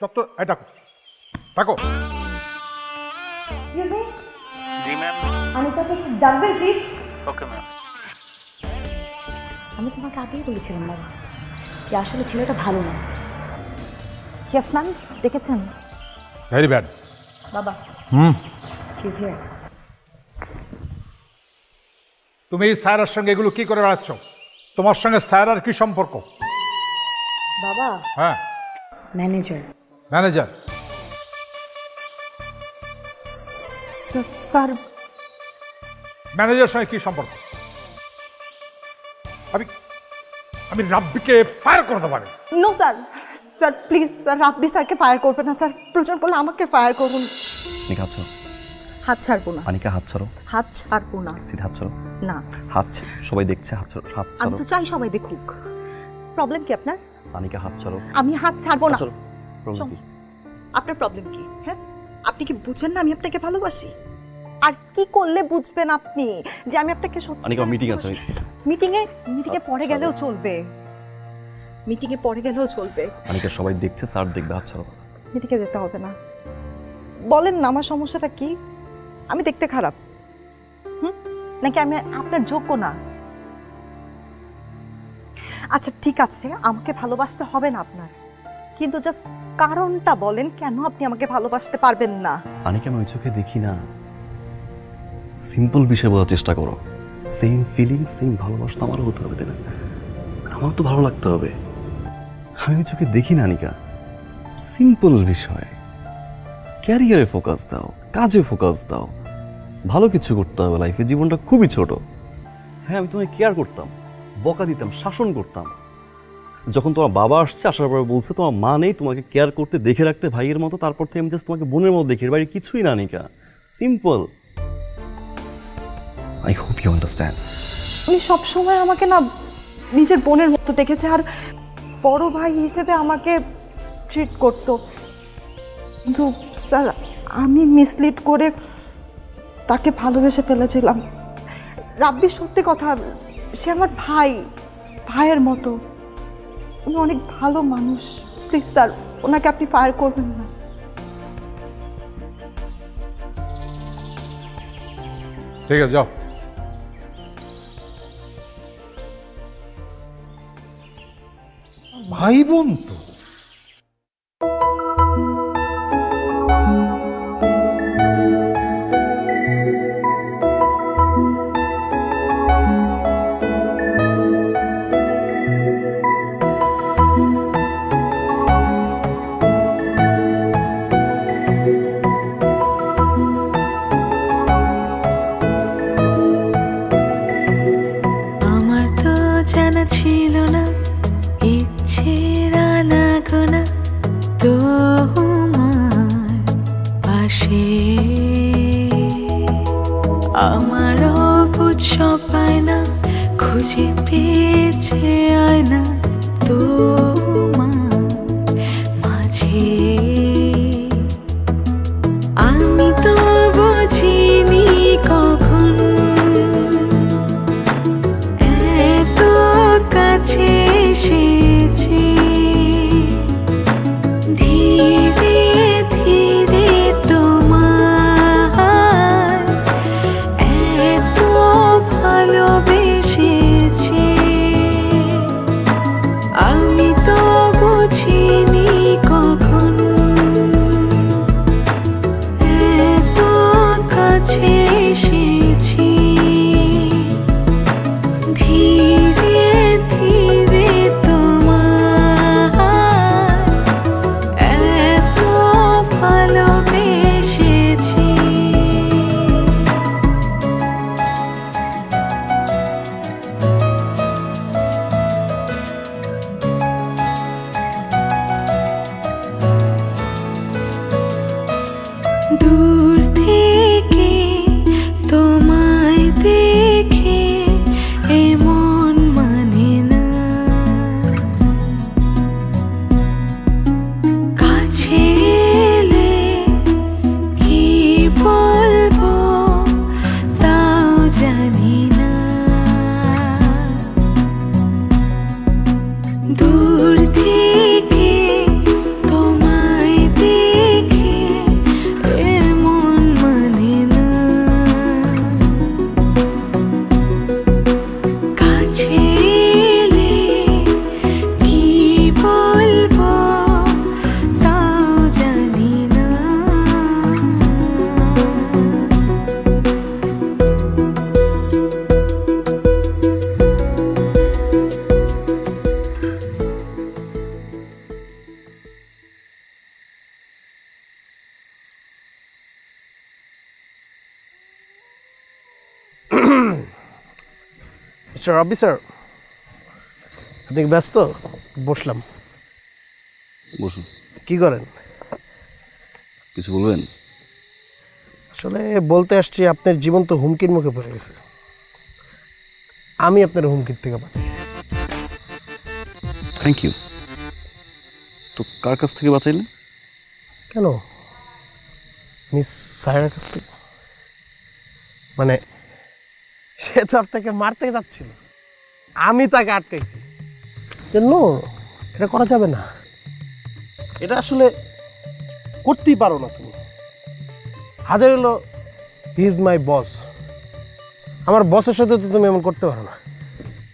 যত এটা থাকো। Excuse me. জি ম্যাম। আনিকাকে একটু ডাকবেন প্লিজ। Okay ma'am. আমি তোমাকে আগেই বলেছিলাম বাবা যে আসলে ছেলেটা ভালো না। ইয়েস ম্যাম, দেখেছেন? Very bad. বাবা, শি ইজ হিয়ার। তুমি এই সায়রার সঙ্গে এগুলো কি করে বেড়াচ্ছ? তোমার সঙ্গে সায়রার কি সম্পর্ক? বাবা, হ্যাঁ, ম্যানেজার। ম্যানেজার? স্যার, ম্যানেজারের সঙ্গে কি সম্পর্ক? আমি রাব্বিকে ফায়ার করে দেবো। No sir, sir please sir, Rabbi স্যারকে ফায়ার করবেন না স্যার, প্রয়োজন করলে আমাকে ফায়ার করুন। হাত ছাড়ো। হাত ছাড়বো না। আনিকা হাত ছাড়ো। হাত ছাড়বো না। সিধা হাত ছাড়ো। না, হাত সবাই দেখছে, হাত ছাড়ো। হাত আমি ছাড়ো। তো চাই সবাই দেখুক। প্রবলেম কি আপনার? আনিকা হাত ছাড়ো। আমি হাত ছাড়বো না। প্রবলেম কি? আপনার প্রবলেম কি? হ্যাঁ, আপনি কি বুঝেন না আমি আপনাকে ভালোবাসি? আর কি করলে বুঝবেন আপনি যে আমি আপনাকে সত্যি? আনিকা মিটিং আছে। মিটিংয়ে পরে গেলেও চলবে, মিটিংয়ে পরে গেলেও চলবে। আনিকা সবাই দেখছে, স্যার দেখবে, হাত ছাড়ো। মিটিংয়ে যেতে হবে না। বলেন না আমার সমস্যাটা কি? আমি দেখতে খারাপ নাকি আমি আপনার যোগ্য না? আচ্ছা ঠিক আছে, আমাকে ভালোবাসতে হবে না আপনার, কিন্তু জাস্ট কারণটা বলেন কেন আপনি আমাকে ভালোবাসতে পারবেন না? আনিকা আমি ওই চোখে দেখি না, সিম্পল বিষয় বোঝার চেষ্টা করো। সেম ফিলিং, সেম ভালোবাসা আমারও হতে হবে, তাই না? আমার তো ভালো লাগতে হবে। আমি ওই চোখে দেখি না আনিকা, সিম্পল বিষয়। ক্যারিয়ারে ফোকাস দাও, কাজে ফোকাস দাও, ভালো কিছু করতে হবে লাইফে। জীবনটা খুবই ছোট। হ্যাঁ, আমি তোমায় কেয়ার করতাম, বকা দিতাম, শাসন করতাম। যখন তোমার বাবা আসছে, আসার পরে বলছে তোমার মা নেই, তোমাকে কেয়ার করতে, দেখে রাখতে ভাইয়ের মতো, তারপর থেকে আমি জাস্ট তোমাকে বোনের মতো দেখি। এর বাইরে কিছুই না Anika, simple. I hope you understand. উনি সবসময় আমাকে না নিজের বোনের মতো দেখেছে, আর বড় ভাই হিসেবে আমাকে ট্রিট করতো। কিন্তু স্যার, আমি মিসলিড করে তাকে ভালোবেসে ফেলেছিলাম। রাব্বি সত্যি কথা, সে আমার ভাই, ভাইয়ের মতো। উনি অনেক ভালো মানুষ। প্লিজ স্যার, ওনাকে আপনি ফায়ার করবেন না। ঠিক আছে, যাও। ভাই বোন তো। ছিল না ইচ্ছের আনাগোনা তোমার পাশে আমার অবুঝ পায় না খুঁজে পেয়েছে আয়না তোমার মাঝে আমি তো বুঝিনি কখন এত কাছে এসেছি ধীরে ধীরে তোমার এত ভালোবেসেছি আমি তো বুঝিনি কখন এত কাছে এসেছি ধীরে ধীরে তোমার এত ভালোবেসেছি দূর থেকে তোমায় দেখে এমন মানে না কাছে এলে কি বলবো তাও জানি না দূর থেকে তোমায় দেখে এমন মানে না কাছে এলে কি বলবো তাও জানি না মিস্টার অফিসার আপনি কি ব্যস্ত বসলাম বসুন। কি করেন কিছু বলবেন? আসলে বলতে আসছি আপনার জীবন তো হুমকির মুখে পড়ে গেছে আমি আপনার হুমকির থেকে বাঁচিয়েছি থ্যাংক ইউ। তো কার কাছ থেকে বাঁচাইলেন? কেন মিস সায়রার কাছ থেকে মানে সে তো আপনাকে মারতে যাচ্ছিল আমি তাকে আটকাইছি নো এটা করা যাবে না এটা আসলে করতেই পারো না তুমি হাজার হলো হি ইজ মাই বস আমার বসের সাথে তো তুমি এমন করতে পারো না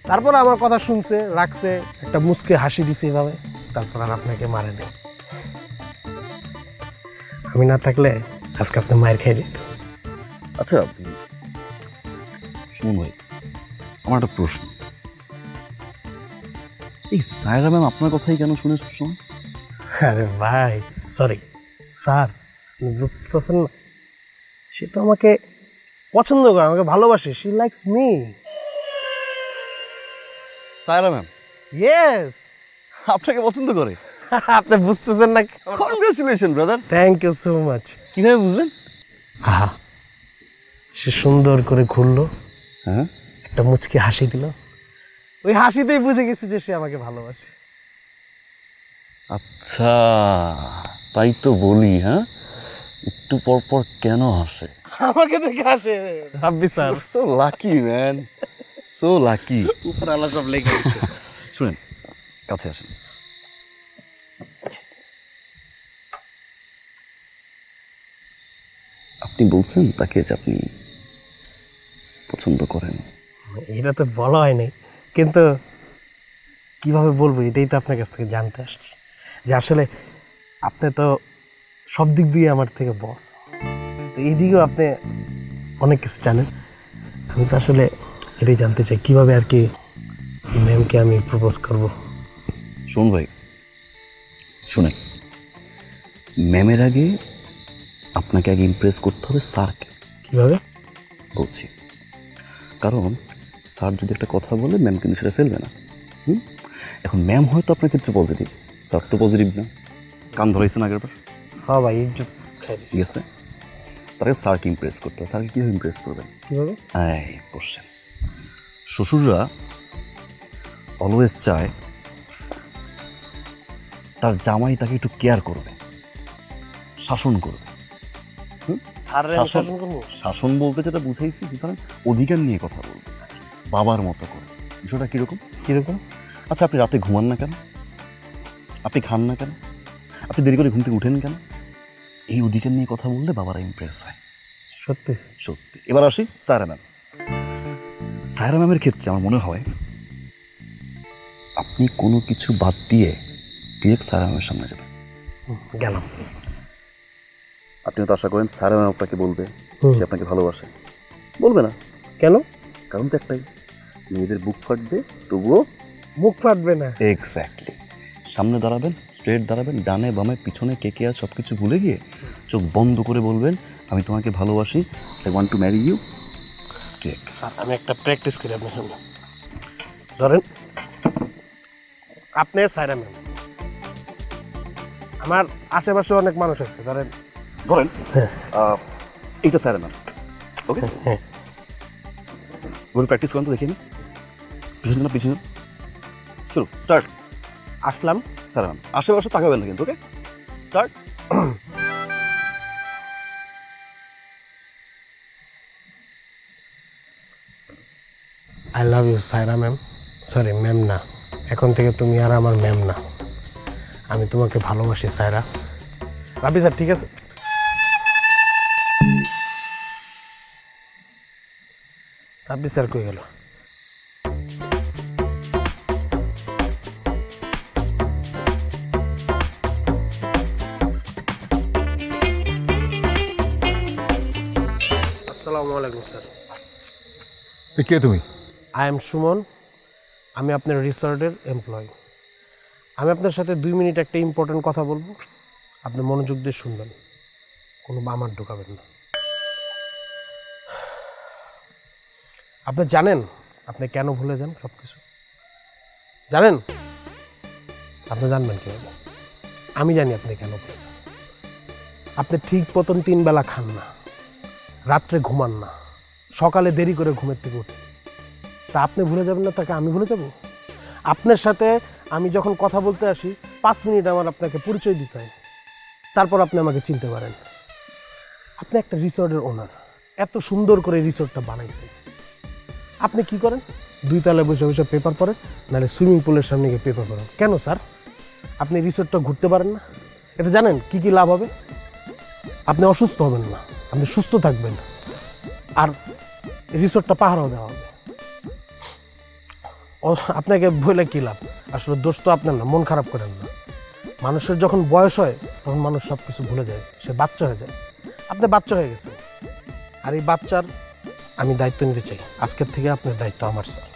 তারপর আমার কথা শুনছে রাখছে একটা মুচকে হাসি দিছে এভাবে তারপর আর আপনাকে মারে নেই আমি না থাকলে আজকে আপনি মায়ের খেয়ে যেত আচ্ছা শুনুন ভাই, আমার একটা প্রশ্ন, এই সায়রা ম্যাম আপনার কথাই কেন শুনে সবসময়? আরে ভাই সরি স্যার আপনি বুঝতেছেন না সে তো আমাকে পছন্দ করে আমাকে ভালোবাসে she likes me Saira ma'am yes আপনাকে পছন্দ করে? আপনি বুঝতেছেন না congratulation brother. Thank you so much কিভাবে বুঝলেন? আহা সে সুন্দর করে ঘুরলো হ্যাঁ একটা মুচকি হাসি দিল ওই হাসিতেই বুঝে গেছি যে সে আমাকে ভালোবাসে আচ্ছা তাই তো বলি, হ্যাঁ একটু পর পর কেন হাসে? আমাকে দেখে হাসে Rabbi sir so lucky man, so lucky. উপর আলা সব লেগে গেছে। শুনেন কাছে আসেন। আপনি বলছেন তাকে যে আপনি পছন্দ করেন? এটা তো বলা হয়নি কিন্তু কিভাবে বলবো এটাই তো আপনার কাছ থেকে জানতে আসছি যে আসলে আপনি তো সব দিক দিয়ে আমার থেকে বস এই দিকেও আপনি অনেক কিছু জানেন আমি তো আসলে এটাই জানতে চাই কিভাবে আর কি ম্যামকে আমি প্রপোজ করব। শোন ভাই শুনেন, ম্যামের আগে আপনাকে আগে ইমপ্রেস করতে হবে স্যারকে। কিভাবে বলছি, কারণ স্যার যদি একটা কথা বলে ম্যাম কিন্তু সেটা ফেলবে না। এখন ম্যাম হয়তো আপনার ক্ষেত্রে পজিটিভ, স্যার তো পজিটিভ না। কান ধরাইছেন আগের বার? হ্যাঁ ভাই, ইজ্জত খাই দিছি। ঠিক আছে, তার আগে স্যারকে ইমপ্রেস করতে হবে। স্যারকে কীভাবে ইমপ্রেস করবেন? কীভাবে? এই কোশ্চেন। শ্বশুররা অলওয়েজ চায় তার জামাই তাকে একটু কেয়ার করবে, শাসন করবে। শাসন বলতে যেটা বুঝাইছি, যে ধরেন অধিকার নিয়ে কথা বলবে, বাবার মতো করে। বিষয়টা কীরকম? কীরকম? আচ্ছা, আপনি রাতে ঘুমান না কেন? আপনি খান না কেন? আপনি দেরি করে ঘুম থেকে উঠেন কেন? এই অধিকার নিয়ে কথা বললে বাবারা ইমপ্রেস হয়। সত্যি সত্যি। এবার আসি সায়রা ম্যাম। সায়রা ম্যামের ক্ষেত্রে আমার মনে হয় আপনি কোনো কিছু বাদ দিয়ে ডিরেক্ট সায়রা ম্যামের সামনে যাবেন। গেলাম। আপনি তো আশা করেন সায়রা ম্যাম আপনাকে বলবে সে আপনাকে ভালোবাসে? বলবে না। কেন? কারণ তো একটাই, মেয়েদের বুক ফাটবে, তবুও মুখ ফাটবে না। এক্স্যাক্টলি। সামনে দাঁড়াবেন, স্ট্রেট দাঁড়াবেন, ডানে বামে পিছনে কে কে আর সব কিছু ভুলে গিয়ে চোখ বন্ধ করে বলবেন, আমি তোমাকে ভালোবাসি, I want to marry you. ঠিক স্যার, আমি একটা প্র্যাকটিস করি আপনার সামনে। ধরেন আপনি সায়রা ম্যাম, আমার আশেপাশে অনেক মানুষ আছে, ধরেন এইটা সায়রা ম্যাম। ওকে, হ্যাঁ, বলে প্র্যাকটিস করেন তো, দেখি আমি। পিছনে না, পিছনে। চলো স্টার্ট। আসলাম। সায়রা ম্যাম, আশেপাশে তাকাবেন না কিন্তু। Okay, start. I love you Saira ma'am. Sorry ma'am না, এখন থেকে তুমি আর আমার ম্যাম না, আমি তোমাকে ভালোবাসি সায়রা। রাবি স্যার, ঠিক আছে? রাবি স্যার কই গেল? আসসালামু আলাইকুম স্যার। কে তুমি? আই এম সুমন, আমি আপনার রিসর্টের এমপ্লয়ি। আমি আপনার সাথে 2 মিনিট একটা ইম্পর্টেন্ট কথা বলবো, আপনি মনোযোগ দিয়ে শুনবেন, কোনো বামার ঢোকাবেন না। আপনি জানেন আপনি কেন ভুলে যান সব কিছু? জানেন? আপনি জানবেন কীভাবে? আমি জানি আপনি কেন ভুলে যান। আপনি ঠিক মতন 3 বেলা খান না, রাত্রে ঘুমান না, সকালে দেরি করে ঘুমের থেকে উঠে। তা আপনি ভুলে যাবেন না, তাকে আমি ভুলে যাব? আপনার সাথে আমি যখন কথা বলতে আসি 5 মিনিট আমার আপনাকে পরিচয় দিতে হয়, তারপর আপনি আমাকে চিনতে পারেন। আপনি একটা রিসর্টের ওনার, এত সুন্দর করে রিসর্টটা বানাইছেন। আপনি কি করেন? 2 তলায় বসে বসে পেপার পড়েন, নাহলে সুইমিং পুলের সামনে গিয়ে পেপার পড়েন। কেন স্যার? আপনি রিসর্টটা ঘুরতে পারেন না? এতে জানেন কি কি লাভ হবে? আপনি অসুস্থ হবেন না, আপনি সুস্থ থাকবেন, আর রিসর্টটা পাহারাও দেওয়া হবে। আপনাকে বলে কি লাভ? আসলে দোষ তো আপনার না, মন খারাপ করেন না। মানুষের যখন বয়স হয় তখন মানুষ সব কিছু ভুলে যায়, সে বাচ্চা হয়ে যায়। আপনি বাচ্চা হয়ে গেছেন, আর এই বাচ্চার আমি দায়িত্ব নিতে চাই। আজকের থেকে আপনার দায়িত্ব আমার স্যার।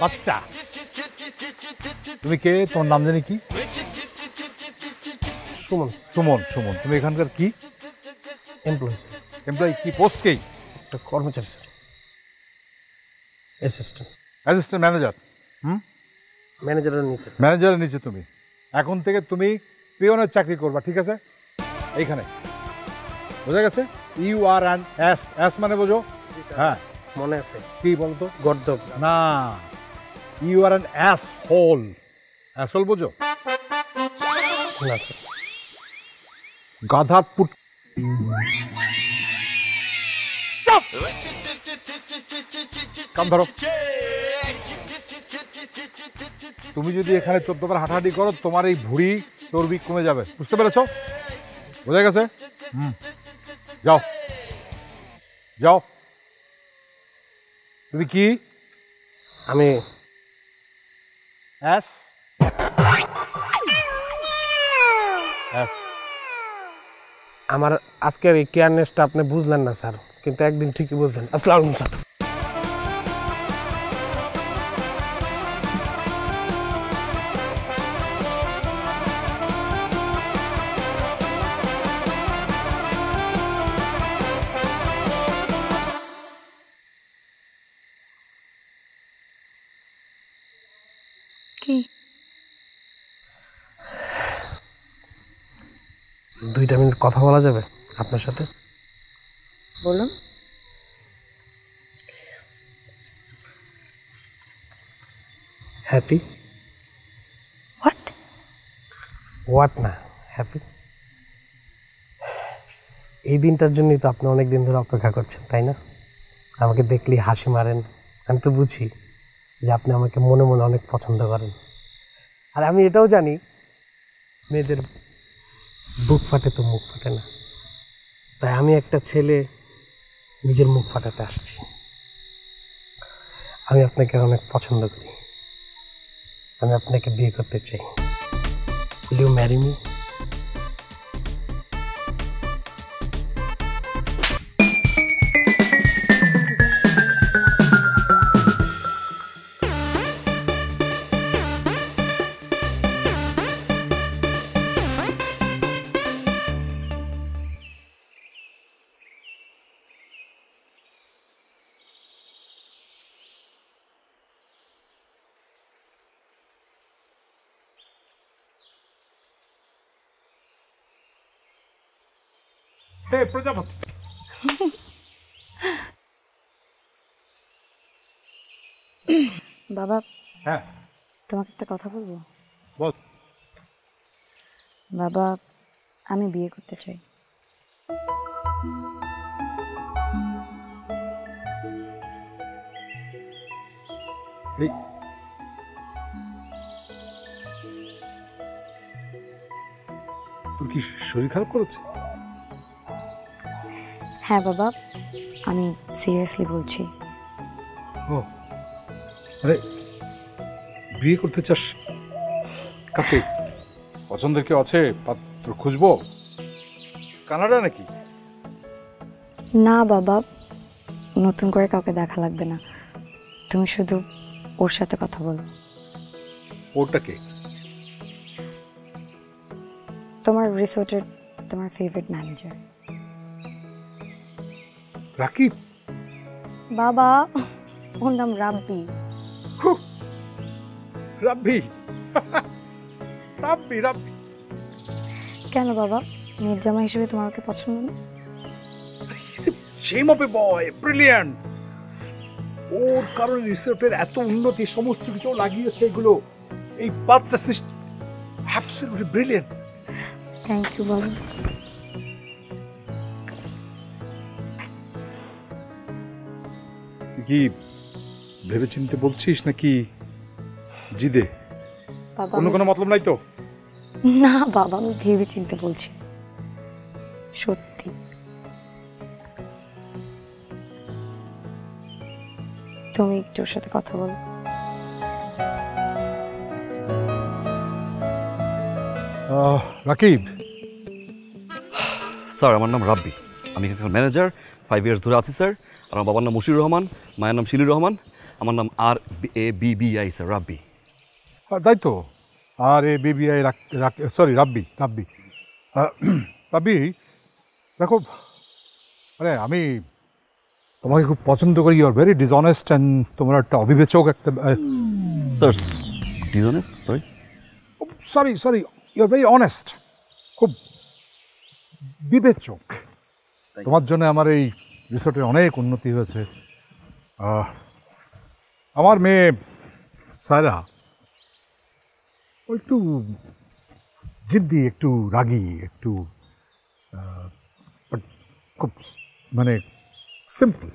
বাচ্চা, তুমি কে? তোমার নাম জানি কি? সুমন। সুমন। সুমন, তুমি এখানকার কি? এমপ্লয়ি। এমপ্লয়ি কি পোস্ট? কি? একটা কর্মচারী স্যার, অ্যাসিস্ট্যান্ট। Assistant manager? ম্যানেজারের নিচে। ম্যানেজারের নিচে তুমি। এখন থেকে তুমি পিওনের চাকরি করবা, ঠিক আছে? এইখানে, বোঝা গেছে? URNS, এস মানে বোঝো? হ্যাঁ, মনে আছে। কি বলতো? গর্দব না, URNS হোল। অ্যাসল বোঝো? না স্যার। গাধার পুট। কাম ধরো। তুমি যদি এখানে 14 বার হাঁটাহাঁটি করো, তোমার এই ভুঁড়ি চর্বি কমে যাবে, বুঝতে পেরেছো? বোঝা গেছে? যাও যাও। তুমি কি? আমি এস। এস। আমার আজকের এই কেয়ারনেসটা আপনি বুঝলেন না স্যার, কিন্তু একদিন ঠিকই বুঝবেন। আসসালামু আলাইকুম স্যার। কি 2 মিনিট কথা বলা যাবে আপনার সাথে? বলুন। হ্যাপি? হোয়াট না, হ্যাপি। এই দিনটার জন্যই তো আপনি অনেক দিন ধরে অপেক্ষা করছেন, তাই না? আমাকে দেখলেই হাসি মারেন, আমি তো বুঝি যে আপনি আমাকে মনে মনে অনেক পছন্দ করেন। আর আমি এটাও জানি মেয়েদের বুক ফাটে তো মুখ ফাটে না, তাই আমি একটা ছেলে নিজের মুখ ফাটাতে আসছি। আমি আপনাকে অনেক পছন্দ করি, আমি আপনাকে বিয়ে করতে চাই। Will you marry me? হে প্রজাপতি, বাবা হ্যাঁ তোমাকে একটা কথা বলবো? বল। বাবা আমি বিয়ে করতে চাই। এই তোর কি শরীর খারাপ করেছে? হ্যাঁ বাবা, আমি সিরিয়াসলি বলছি। ও আরে, বিয়ে করতে চাস? কাকে? পছন্দের কেউ আছে? পাত্র খুঁজবো? কানাডা নাকি? না বাবা, নতুন করে কাউকে দেখা লাগবে না, তুমি শুধু ওর সাথে কথা বলো। ওটাকে? তোমার রিসোর্টের তোমার ফেভারিট ম্যানেজার রাকিব। বাবা ওর নাম রাব্বি। রাব্বি? রাব্বি রাব্বি কেন বাবা, মেয়ের জামা হিসেবে তোমার ওকে পছন্দ না? Shame of a boy, brilliant. ওর কারণে রিসোর্টের এত উন্নতি, সমস্ত কিছু লাগিয়েছে এগুলো, এই পাত্রটা সৃষ্টি, absolutely brilliant. থ্যাংক ইউ বাবা। তুই কি ভেবে চিনতে বলছিস নাকি জিদে? বাবা কোনো মতলব নাই তো? না বাবা, আমি ভেবে চিন্তে বলছি, সত্যি। তুমি একটু ওর সাথে কথা বলো। রাকিব। স্যার আমার নাম রাব্বি, আমি এখানকার ম্যানেজার, 5 ইয়ার্স ধরে আছি স্যার। আর আমার বাবার নাম মুশির রহমান, মায়ের নাম শিলির রহমান, আমার নাম RABBI স্যার, রাব্বি। তাই তো, RABBI, সরি রাব্বি। রাব্বি রাব্বি দেখো, আরে আমি তোমাকে খুব পছন্দ করি। You are very dishonest and তোমার একটা অবিবেচক একটা। Sir dishonest? Sorry you are very honest, খুব বিবেচক। তোমার জন্য আমার এই রিসোর্টের অনেক উন্নতি হয়েছে। আমার মেয়ে সায়রা ও একটু জিদ্দি, একটু রাগী, একটু খুব মানে সিম্পল।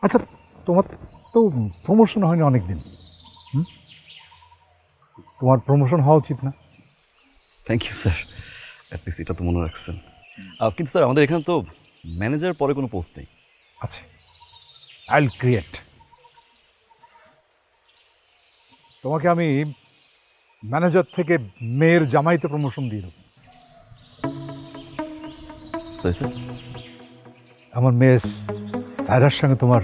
আচ্ছা, তোমার তো প্রমোশন হয়নি অনেক দিন, তোমার প্রমোশন হওয়া উচিত না? থ্যাংক ইউ স্যার, অ্যাটলিস্ট এটা তো মনে রাখছেন। কিন্তু স্যার আমাদের এখানে তো ম্যানেজার পরে কোনো পোস্ট নেই। আছে, আই উইল ক্রিয়েট। তোমাকে আমি ম্যানেজার থেকে মেয়ের জামাইতে প্রমোশন দিয়ে দেবো। স্যার আমার মেয়ে সায়রার সঙ্গে তোমার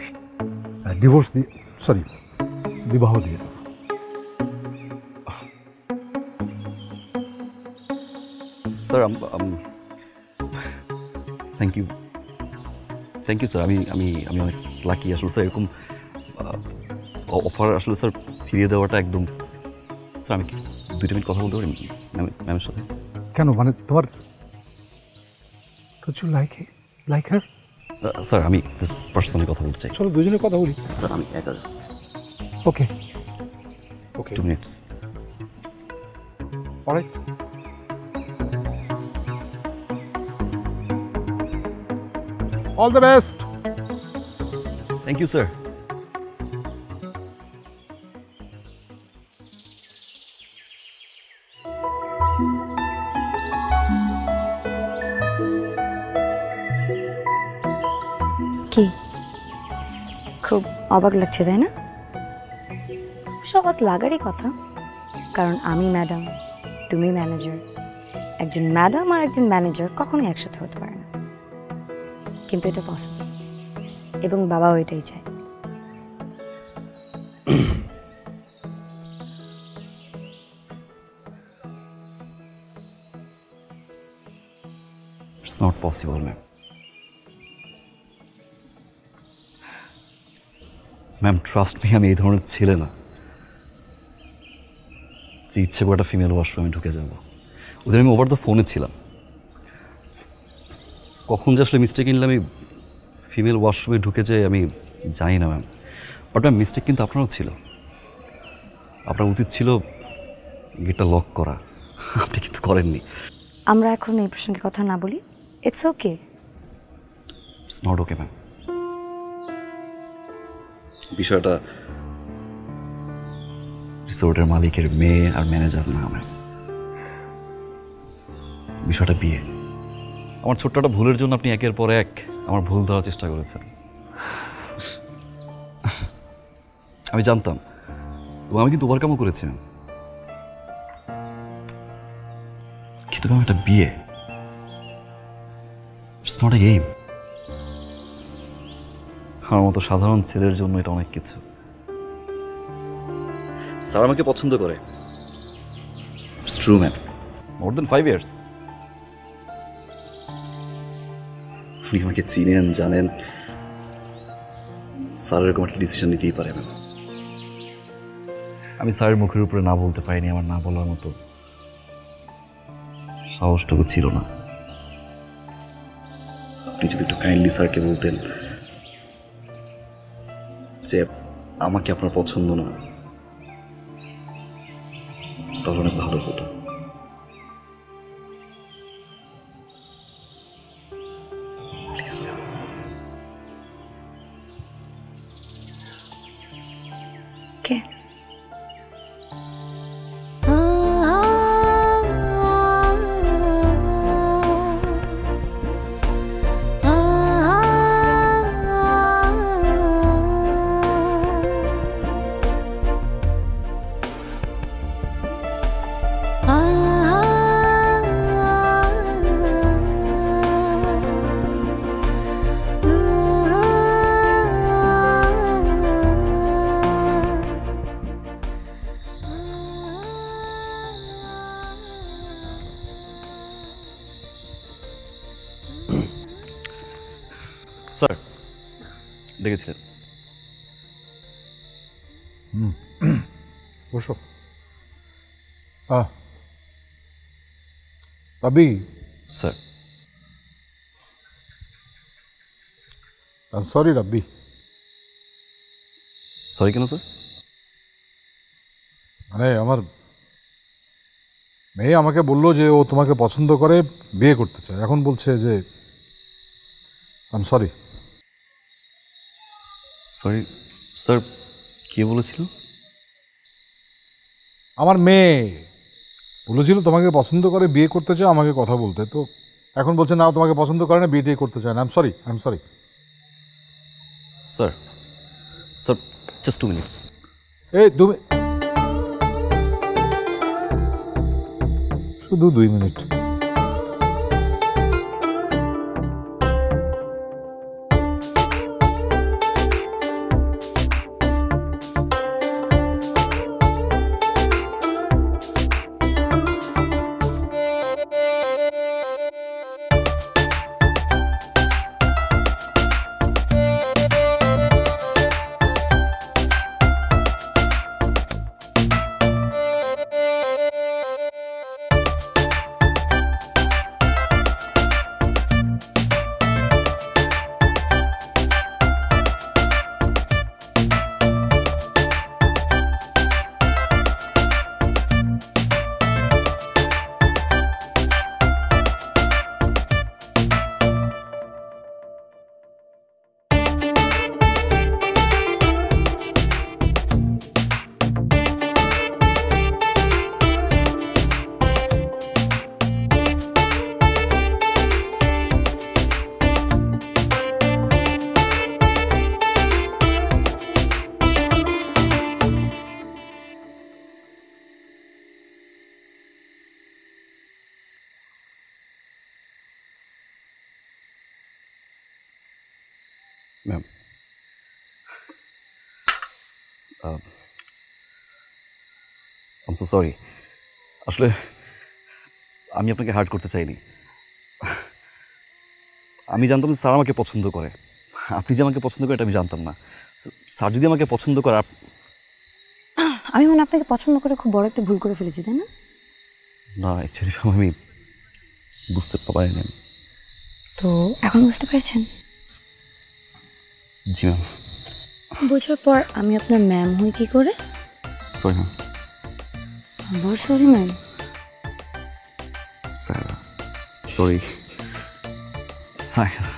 ডিভোর্স দিয়ে, সরি বিবাহ দিয়ে দেবো। Sir thank you thank you sir. আমি আমি আমি অনেক লাকি আসলে স্যার, এরকম অফার আসলে স্যার ফিরিয়ে দেওয়াটা একদম। স্যার আমি কি 2 মিনিট কথা বলতে পারি ম্যামের সাথে? কেন, মানে তোমার লাইক হার? স্যার আমি জাস্ট পার্সোনালি কথা বলতে চাই। চলো দুজনে কথা বলি। স্যার আমি একা। Okay okay, 2 minutes. Alright. All the best. Thank you sir. কি খুব অবাক লাগছে তাই না? অবশ্য অবাক লাগারই কথা, কারণ আমি ম্যাডাম, তুমি ম্যানেজার। একজন ম্যাডাম আর একজন ম্যানেজার কখনোই একসাথে হতে পারে না, কিন্তু এটা পসিবল, এবং বাবাও এটাই চায়। It's not possible, ma'am. Ma'am trust me, আমি এই ধরনের ছেলে না যে ইচ্ছে করে একটা ফিমেল ওয়াশরুমে ঢুকে যাব। ওদের আমি ওভার দ্য ফোনে ছিলাম, কখন যে আসলে মিস্টেক নিলে আমি ফিমেল ওয়াশরুমে ঢুকে যাই আমি জানি না ম্যাম। বাট ম্যাম মিস্টেক কিন্তু আপনারও ছিল। আপনার উচিত ছিল গেটটা লক করা, আপনি কিন্তু করেননি। আমরা এখন এই প্রসঙ্গে কথা না বলি। It's okay. It's not okay ma'am. বিষয়টা রিসোর্টের মালিকের মেয়ে আর ম্যানেজার না ম্যাম, বিষয়টা বিয়ে। আমার ছোট্ট একটা ভুলের জন্য আপনি একের পর এক আমার ভুল ধরার চেষ্টা করেছেন। আমি জানতাম এবং আমি কিন্তু ওভারকামও করেছি, কিন্তু ম্যাম একটা বিয়ে, ইটস নট এ গেম। আমার মতো সাধারণ ছেলের জন্য এটা অনেক কিছু। স্যার আমাকে পছন্দ করে, it's true ma'am, more than 5 years. আপনি আমাকে চিনেন, জানেন, স্যার এরকম একটা ডিসিশন নিতেই পারে ম্যাম। আমি স্যারের মুখের উপরে না বলতে পারিনি, আমার না বলার মতো সাহসটুকু ছিল না। আপনি যদি একটু কাইন্ডলি স্যারকে বলতেন যে আমাকে আপনার পছন্দ না, তাহলে অনেক ভালো হতো। Please ma'am. ওকে। স্যার ডেকেছিলেন? বসো। Rabbi. Sir. I am sorry Rabbi. Sorry কেন স্যার? মানে আমার মেয়ে আমাকে বললো যে ও তোমাকে পছন্দ করে, বিয়ে করতে চায়, এখন বলছে যে I am sorry. Sorry sir, কে বলেছিল? আমার মেয়ে বলেছিল তোমাকে পছন্দ করে, বিয়ে করতে চায়, আমাকে কথা বলতে, তো এখন বলছে না তোমাকে পছন্দ করে না, বিয়ে করতে চায় না। I am sorry, I am sorry. Sir sir just 2 minutes. এই শুধু 2 minute. Ma'am I am so sorry, আসলে আমি আপনাকে হার্ট করতে চাইনি। আমি জানতাম যে স্যার আমাকে পছন্দ করে, আপনি যে আমাকে পছন্দ করে এটা আমি জানতাম না। স্যার যদি আমাকে পছন্দ করে, আমি মনে আপনাকে পছন্দ করে খুব বড় একটা ভুল করে ফেলেছি, তাই না? না অ্যাকচুয়ালি আমি বুঝতে পারিনি। তো এখন বুঝতে পেরেছেন? জি ম্যাম। বোঝার পর আমি আপনার ম্যাম হই কি করে? Sorry ma'am. আবার sorry ma'am? Saira, sorry Saira.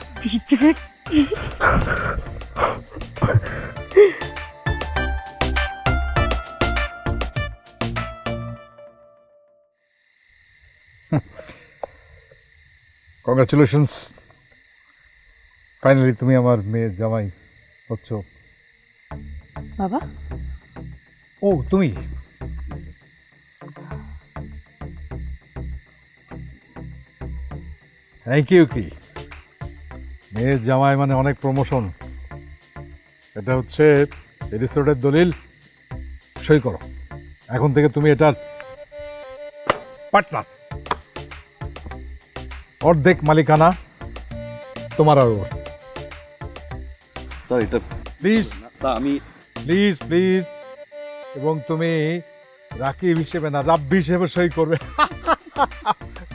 Congratulations, finally তুমি আমার মেয়ের জামাই হচ্ছ। বাবা? ও তুমি? Thank you. কি মেয়ের জামাই মানে অনেক প্রমোশন। এটা হচ্ছে রিসোর্টের দলিল, সই করো। এখন থেকে তুমি এটার পার্টনার। অর্ধেক মালিকানা তোমার আর ওর। স্যার এটা প্লিজ স্যার, আমি প্লিজ প্লিজ। এবং তুমি রাকিব হিসেবে না, রাব্বি হিসেবে সই করবে।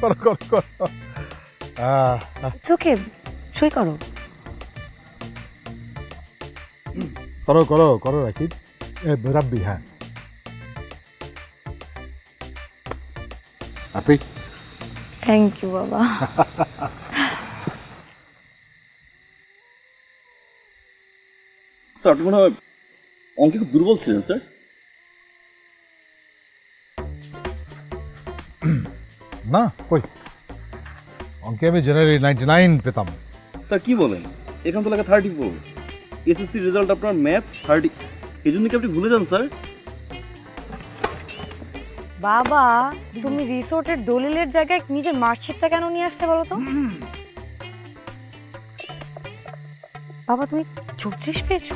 করো করো করো। ওকে, সই করো। করো করো করো রাকিব, রাব্বি। হ্যাঁ আপনি। থ্যাংক ইউ বাবা। স্যার আপনি মনে হয় অঙ্কে খুব দুর্বল ছিলেন স্যার। না কই, অঙ্কে আমি জেনারেলি 99 পেতাম। স্যার কি বলেন, এখান তো লাগে 34। এসএসসি রেজাল্ট আপনার ম্যাথ 30, এই জন্য কি আপনি ভুলে যান স্যার? বাবা তুমি রিসোর্টের দলিলের জায়গায় নিজের মার্কশিটটা কেন নিয়ে আসতে বলো তো? বাবা তুমি 34 পেয়েছো?